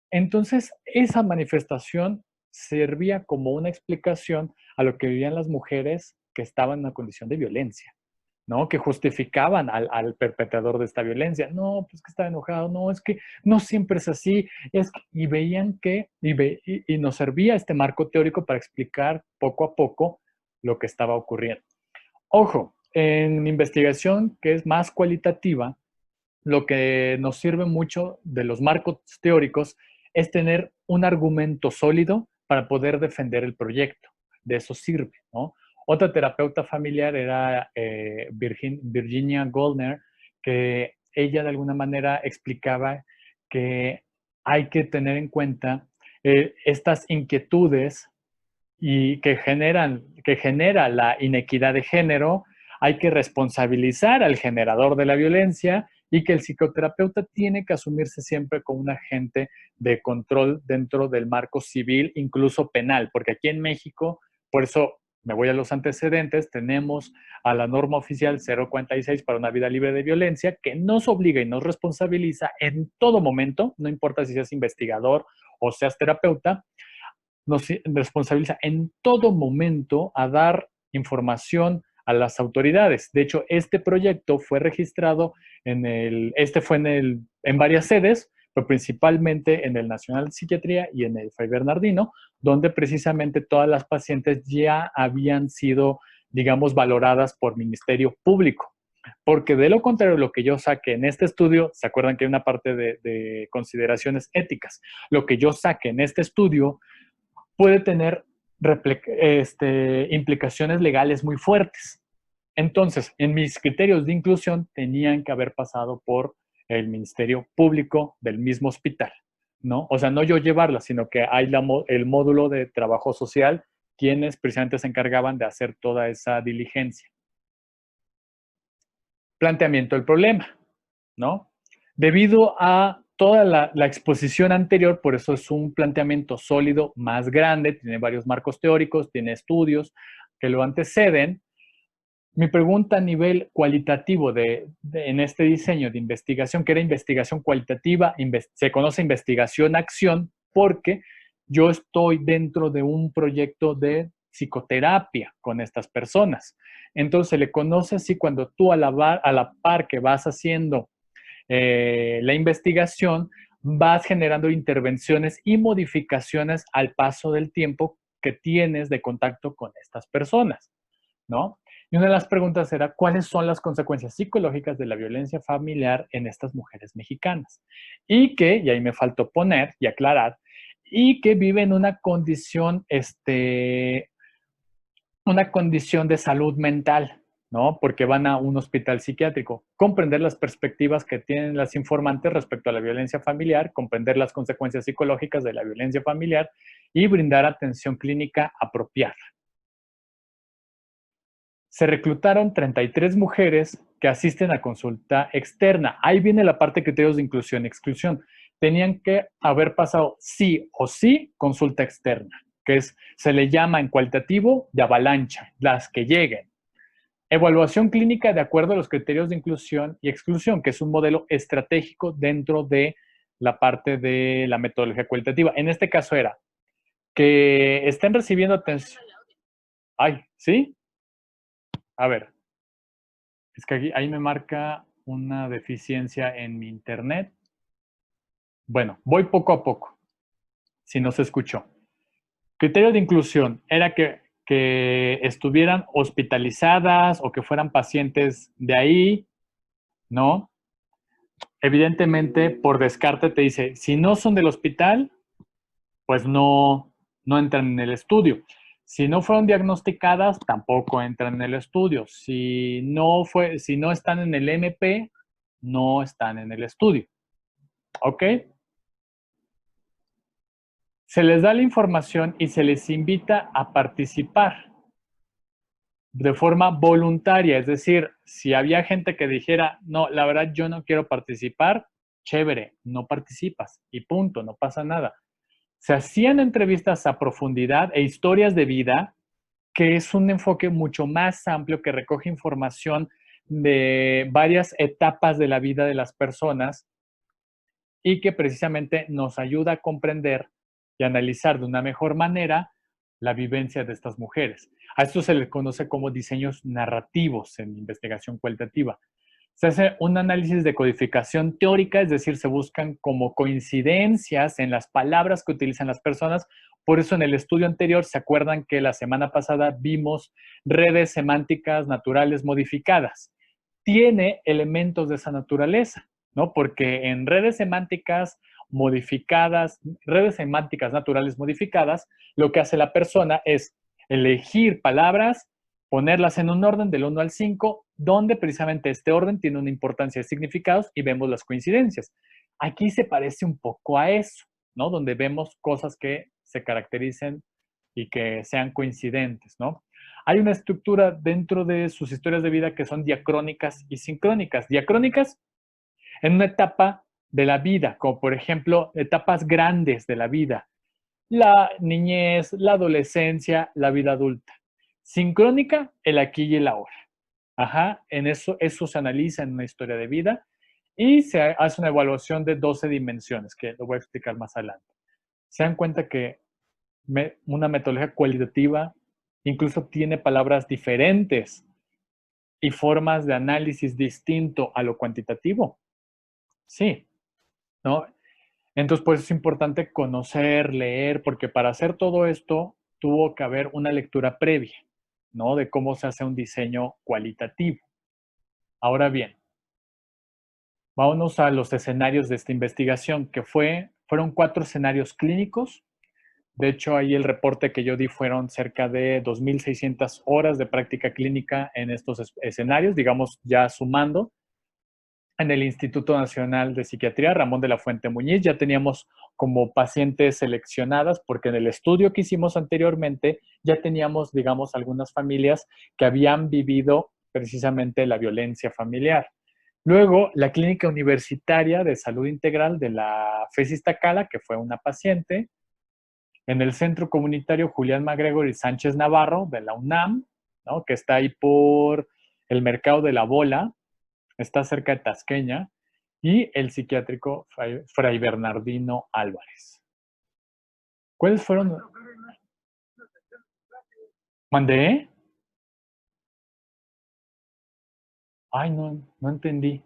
S1: Entonces, esa manifestación servía como una explicación a lo que vivían las mujeres que estaban en una condición de violencia. ¿No? Que justificaban al perpetrador de esta violencia. No, pues que estaba enojado, no, es que no siempre es así. Y veían que, y nos servía este marco teórico para explicar poco a poco lo que estaba ocurriendo. Ojo, en investigación que es más cualitativa, lo que nos sirve mucho de los marcos teóricos es tener un argumento sólido para poder defender el proyecto. De eso sirve, ¿no? Otra terapeuta familiar era Virginia Goldner, que ella de alguna manera explicaba que hay que tener en cuenta estas inquietudes y que genera la inequidad de género. Hay que responsabilizar al generador de la violencia y que el psicoterapeuta tiene que asumirse siempre como un agente de control dentro del marco civil, incluso penal, porque aquí en México, por eso me voy a los antecedentes, tenemos a la norma oficial 046 para una vida libre de violencia, que nos obliga y nos responsabiliza en todo momento, no importa si seas investigador o seas terapeuta, nos responsabiliza en todo momento a dar información a las autoridades. De hecho, este proyecto fue registrado en varias sedes, pero principalmente en el Nacional de Psiquiatría y en el Fray Bernardino, donde precisamente todas las pacientes ya habían sido, digamos, valoradas por Ministerio Público. Porque de lo contrario, lo que yo saqué en este estudio, ¿se acuerdan que hay una parte de consideraciones éticas? Lo que yo saqué en este estudio puede tener implicaciones legales muy fuertes. Entonces, en mis criterios de inclusión tenían que haber pasado por el Ministerio Público del mismo hospital, ¿no? O sea, no yo llevarla, sino que hay el módulo de trabajo social quienes precisamente se encargaban de hacer toda esa diligencia. Planteamiento del problema, ¿no? Debido a toda la exposición anterior, por eso es un planteamiento sólido más grande, tiene varios marcos teóricos, tiene estudios que lo anteceden. Mi pregunta a nivel cualitativo en este diseño de investigación, que era investigación cualitativa, se conoce investigación-acción, porque yo estoy dentro de un proyecto de psicoterapia con estas personas. Entonces se le conoce así cuando tú a la par que vas haciendo la investigación, vas generando intervenciones y modificaciones al paso del tiempo que tienes de contacto con estas personas, ¿no? Y una de las preguntas era, ¿cuáles son las consecuencias psicológicas de la violencia familiar en estas mujeres mexicanas? Y ahí me faltó poner y aclarar, y que viven una condición de salud mental, ¿no? Porque van a un hospital psiquiátrico. Comprender las perspectivas que tienen las informantes respecto a la violencia familiar, comprender las consecuencias psicológicas de la violencia familiar y brindar atención clínica apropiada. Se reclutaron 33 mujeres que asisten a consulta externa. Ahí viene la parte de criterios de inclusión y exclusión. Tenían que haber pasado sí o sí consulta externa, que se le llama en cualitativo de avalancha, las que lleguen. Evaluación clínica de acuerdo a los criterios de inclusión y exclusión, que es un modelo estratégico dentro de la parte de la metodología cualitativa. En este caso era que estén recibiendo atención. Ay, ¿sí? A ver, es que ahí me marca una deficiencia en mi internet. Bueno, voy poco a poco, si no se escuchó. Criterio de inclusión era que estuvieran hospitalizadas o que fueran pacientes de ahí, ¿no? Evidentemente, por descarte te dice, si no son del hospital, pues no entran en el estudio. Si no fueron diagnosticadas, tampoco entran en el estudio. Si no están en el MP, no están en el estudio. ¿Ok? Se les da la información y se les invita a participar de forma voluntaria. Es decir, si había gente que dijera, no, la verdad yo no quiero participar, chévere, no participas y punto, no pasa nada. Se hacían entrevistas a profundidad e historias de vida, que es un enfoque mucho más amplio que recoge información de varias etapas de la vida de las personas y que precisamente nos ayuda a comprender y analizar de una mejor manera la vivencia de estas mujeres. A esto se le conoce como diseños narrativos en investigación cualitativa. Se hace un análisis de codificación teórica, es decir, se buscan como coincidencias en las palabras que utilizan las personas. Por eso en el estudio anterior, ¿se acuerdan que la semana pasada vimos redes semánticas naturales modificadas? Tiene elementos de esa naturaleza, ¿no? Porque en redes semánticas modificadas, redes semánticas naturales modificadas, lo que hace la persona es elegir palabras, ponerlas en un orden del 1 al 5, donde precisamente este orden tiene una importancia de significados y vemos las coincidencias. Aquí se parece un poco a eso, ¿no? Donde vemos cosas que se caractericen y que sean coincidentes, ¿no? Hay una estructura dentro de sus historias de vida que son diacrónicas y sincrónicas. Diacrónicas en una etapa de la vida, como por ejemplo etapas grandes de la vida, la niñez, la adolescencia, la vida adulta. Sincrónica, el aquí y el ahora. Ajá, en eso se analiza en una historia de vida y se hace una evaluación de 12 dimensiones, que lo voy a explicar más adelante. Se dan cuenta que una metodología cualitativa incluso tiene palabras diferentes y formas de análisis distinto a lo cuantitativo. Sí, ¿no? Entonces, pues es importante conocer, leer, porque para hacer todo esto tuvo que haber una lectura previa, ¿no? De cómo se hace un diseño cualitativo. Ahora bien, vámonos a los escenarios de esta investigación, que fueron 4 escenarios clínicos. De hecho, ahí el reporte que yo di fueron cerca de 2.600 horas de práctica clínica en estos escenarios, digamos, ya sumando. En el Instituto Nacional de Psiquiatría, Ramón de la Fuente Muñiz, ya teníamos como pacientes seleccionadas, porque en el estudio que hicimos anteriormente ya teníamos, digamos, algunas familias que habían vivido precisamente la violencia familiar. Luego, la Clínica Universitaria de Salud Integral de la FES Iztacala, que fue una paciente, en el Centro Comunitario Julián MacGregor y Sánchez Navarro de la UNAM, ¿no? Que está ahí por el Mercado de la Bola, está cerca de Tasqueña, y el psiquiátrico Fray Bernardino Álvarez. ¿Cuáles fueron? ¿Mandé? Ay, no, no entendí.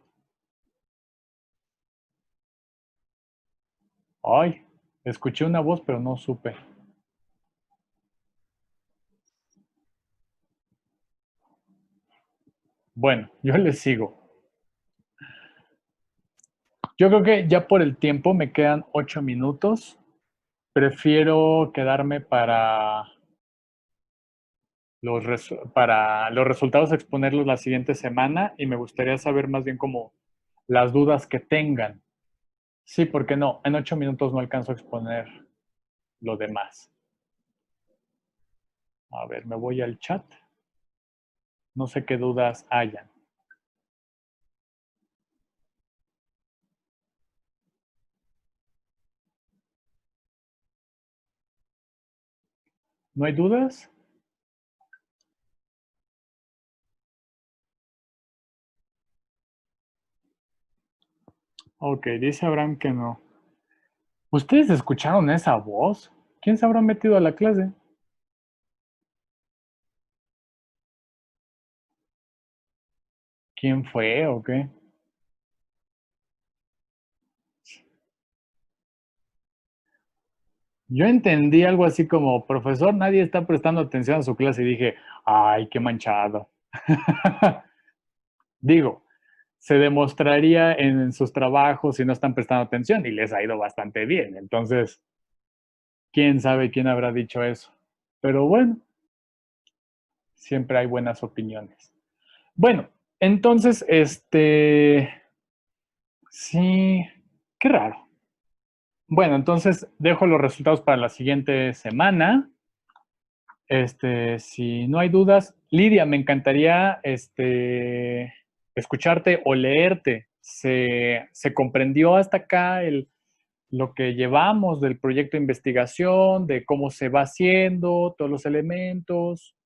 S1: Ay, escuché una voz, pero no supe. Bueno, yo les sigo. Yo creo que ya por el tiempo me quedan 8 minutos. Prefiero quedarme para los resultados, exponerlos la siguiente semana y me gustaría saber más bien como las dudas que tengan. Sí, porque no, en 8 minutos no alcanzo a exponer lo demás. A ver, me voy al chat. No sé qué dudas hayan. ¿No hay dudas? Ok, dice Abraham que no. ¿Ustedes escucharon esa voz? ¿Quién se habrá metido a la clase? ¿Quién fue o qué? Yo entendí algo así como, profesor, nadie está prestando atención a su clase y dije, ay, qué manchado. Digo, se demostraría en sus trabajos si no están prestando atención y les ha ido bastante bien. Entonces, quién sabe quién habrá dicho eso. Pero bueno, siempre hay buenas opiniones. Bueno, entonces, sí, qué raro. Bueno, entonces dejo los resultados para la siguiente semana. Si no hay dudas, Lidia, me encantaría escucharte o leerte. ¿Se comprendió hasta acá lo que llevamos del proyecto de investigación, de cómo se va haciendo, todos los elementos?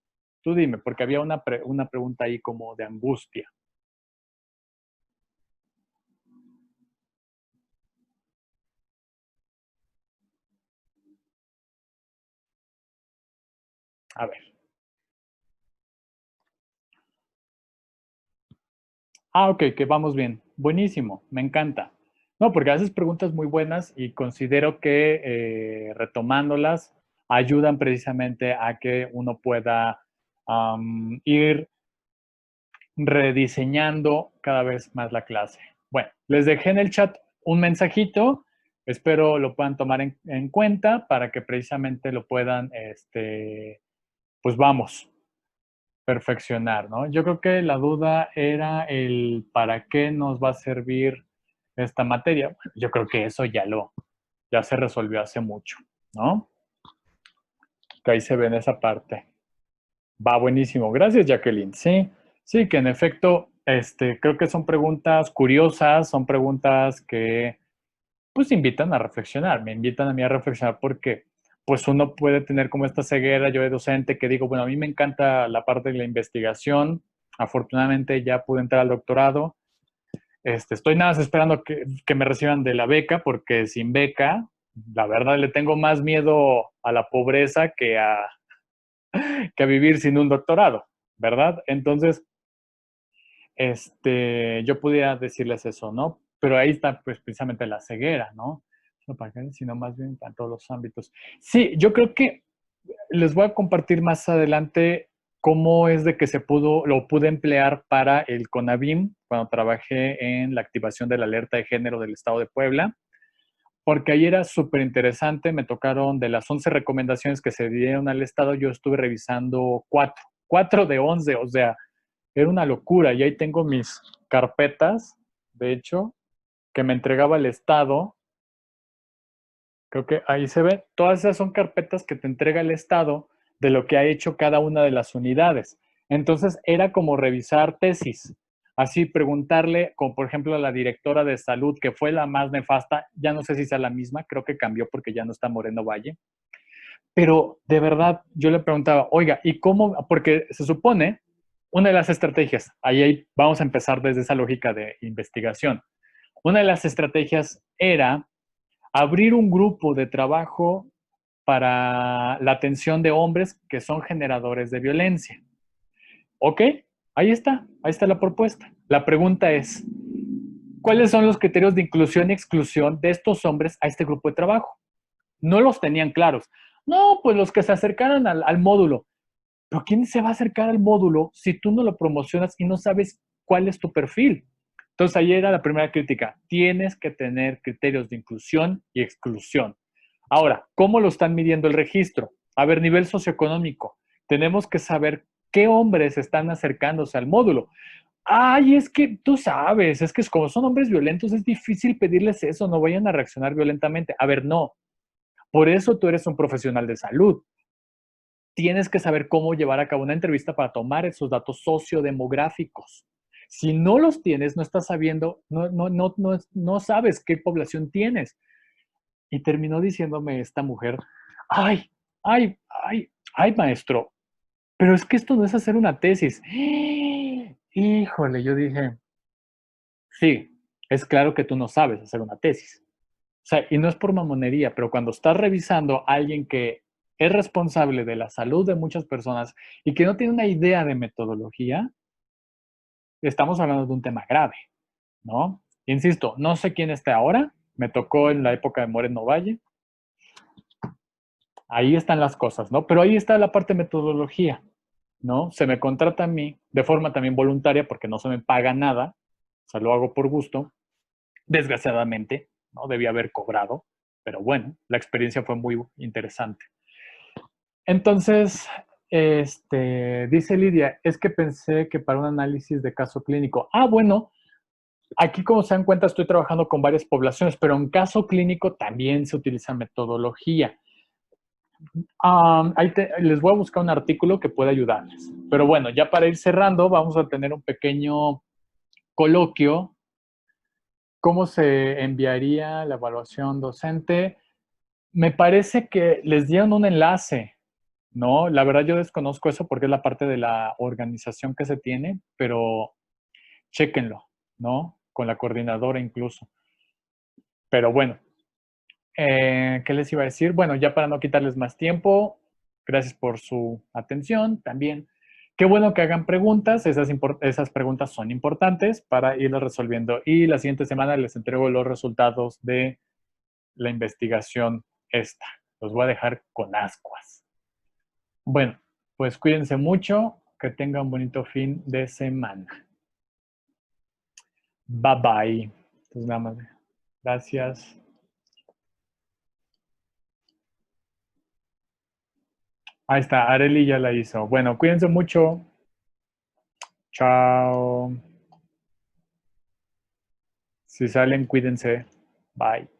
S1: Tú dime, porque había una pregunta ahí como de angustia. A ver. Ah, ok, que vamos bien. Buenísimo, me encanta. No, porque haces preguntas muy buenas y considero que retomándolas ayudan precisamente a que uno pueda ir rediseñando cada vez más la clase. Bueno, les dejé en el chat un mensajito, espero lo puedan tomar en cuenta para que precisamente lo puedan, pues vamos, perfeccionar, ¿no? Yo creo que la duda era el para qué nos va a servir esta materia. Bueno, yo creo que eso ya se resolvió hace mucho, ¿no? Que ahí se ve en esa parte. Va buenísimo. Gracias, Jacqueline. Sí, sí, que en efecto Creo que son preguntas curiosas, son preguntas que pues invitan a reflexionar, me invitan a mí a reflexionar porque pues uno puede tener como esta ceguera, yo de docente que digo, bueno, a mí me encanta la parte de la investigación, afortunadamente ya pude entrar al doctorado, estoy nada más esperando que me reciban de la beca porque sin beca, la verdad le tengo más miedo a la pobreza que a vivir sin un doctorado, ¿verdad? Entonces, yo pudiera decirles eso, ¿no? Pero ahí está, pues, precisamente la ceguera, ¿no? No para acá, sino más bien para todos los ámbitos. Sí, yo creo que les voy a compartir más adelante cómo es de que lo pude emplear para el CONAVIM cuando trabajé en la activación de la alerta de género del Estado de Puebla, porque ahí era súper interesante, me tocaron de las 11 recomendaciones que se dieron al Estado, yo estuve revisando 4 de 11, o sea, era una locura y ahí tengo mis carpetas, de hecho, que me entregaba el Estado. Creo que ahí se ve. Todas esas son carpetas que te entrega el Estado de lo que ha hecho cada una de las unidades. Entonces era como revisar tesis. Así preguntarle, como por ejemplo a la directora de salud, que fue la más nefasta, ya no sé si sea la misma, creo que cambió porque ya no está Moreno Valle, pero de verdad yo le preguntaba, oiga, ¿y cómo? Porque se supone una de las estrategias, ahí vamos a empezar desde esa lógica de investigación. Una de las estrategias era abrir un grupo de trabajo para la atención de hombres que son generadores de violencia. ¿Ok? Ahí está la propuesta. La pregunta es, ¿cuáles son los criterios de inclusión y exclusión de estos hombres a este grupo de trabajo? No los tenían claros. No, pues los que se acercaran al módulo. Pero ¿quién se va a acercar al módulo si tú no lo promocionas y no sabes cuál es tu perfil? Entonces, ahí era la primera crítica. Tienes que tener criterios de inclusión y exclusión. Ahora, ¿cómo lo están midiendo el registro? A ver, nivel socioeconómico. Tenemos que saber qué hombres están acercándose al módulo. Ay, es que tú sabes, es que como son hombres violentos, es difícil pedirles eso, no vayan a reaccionar violentamente. A ver, no. Por eso tú eres un profesional de salud. Tienes que saber cómo llevar a cabo una entrevista para tomar esos datos sociodemográficos. Si no los tienes, no estás sabiendo, no sabes qué población tienes. Y terminó diciéndome esta mujer, ay, maestro, pero es que esto no es hacer una tesis. Híjole, yo dije, sí, es claro que tú no sabes hacer una tesis. O sea, y no es por mamonería, pero cuando estás revisando a alguien que es responsable de la salud de muchas personas y que no tiene una idea de metodología, estamos hablando de un tema grave, ¿no? Insisto, no sé quién esté ahora, me tocó en la época de Moreno Valle, ahí están las cosas, ¿no? Pero ahí está la parte de metodología, ¿no? Se me contrata a mí de forma también voluntaria porque no se me paga nada, o sea, lo hago por gusto, desgraciadamente, ¿no? Debía haber cobrado, pero bueno, la experiencia fue muy interesante. Entonces, dice Lidia, es que pensé que para un análisis de caso clínico. Ah, bueno, aquí como se dan cuenta estoy trabajando con varias poblaciones, pero en caso clínico también se utiliza metodología. Les voy a buscar un artículo que pueda ayudarles. Pero bueno, ya para ir cerrando, vamos a tener un pequeño coloquio. ¿Cómo se enviaría la evaluación docente? Me parece que les dieron un enlace, ¿no? La verdad yo desconozco eso porque es la parte de la organización que se tiene, pero chéquenlo, ¿no? Con la coordinadora incluso. Pero bueno, ¿qué les iba a decir? Bueno, ya para no quitarles más tiempo, gracias por su atención también. Qué bueno que hagan preguntas, esas preguntas son importantes para irlas resolviendo. Y la siguiente semana les entrego los resultados de la investigación esta. Los voy a dejar con ascuas. Bueno, pues cuídense mucho, que tengan un bonito fin de semana. Bye bye. Pues nada más. Gracias. Ahí está, Areli ya la hizo. Bueno, cuídense mucho. Chao. Si salen, cuídense. Bye.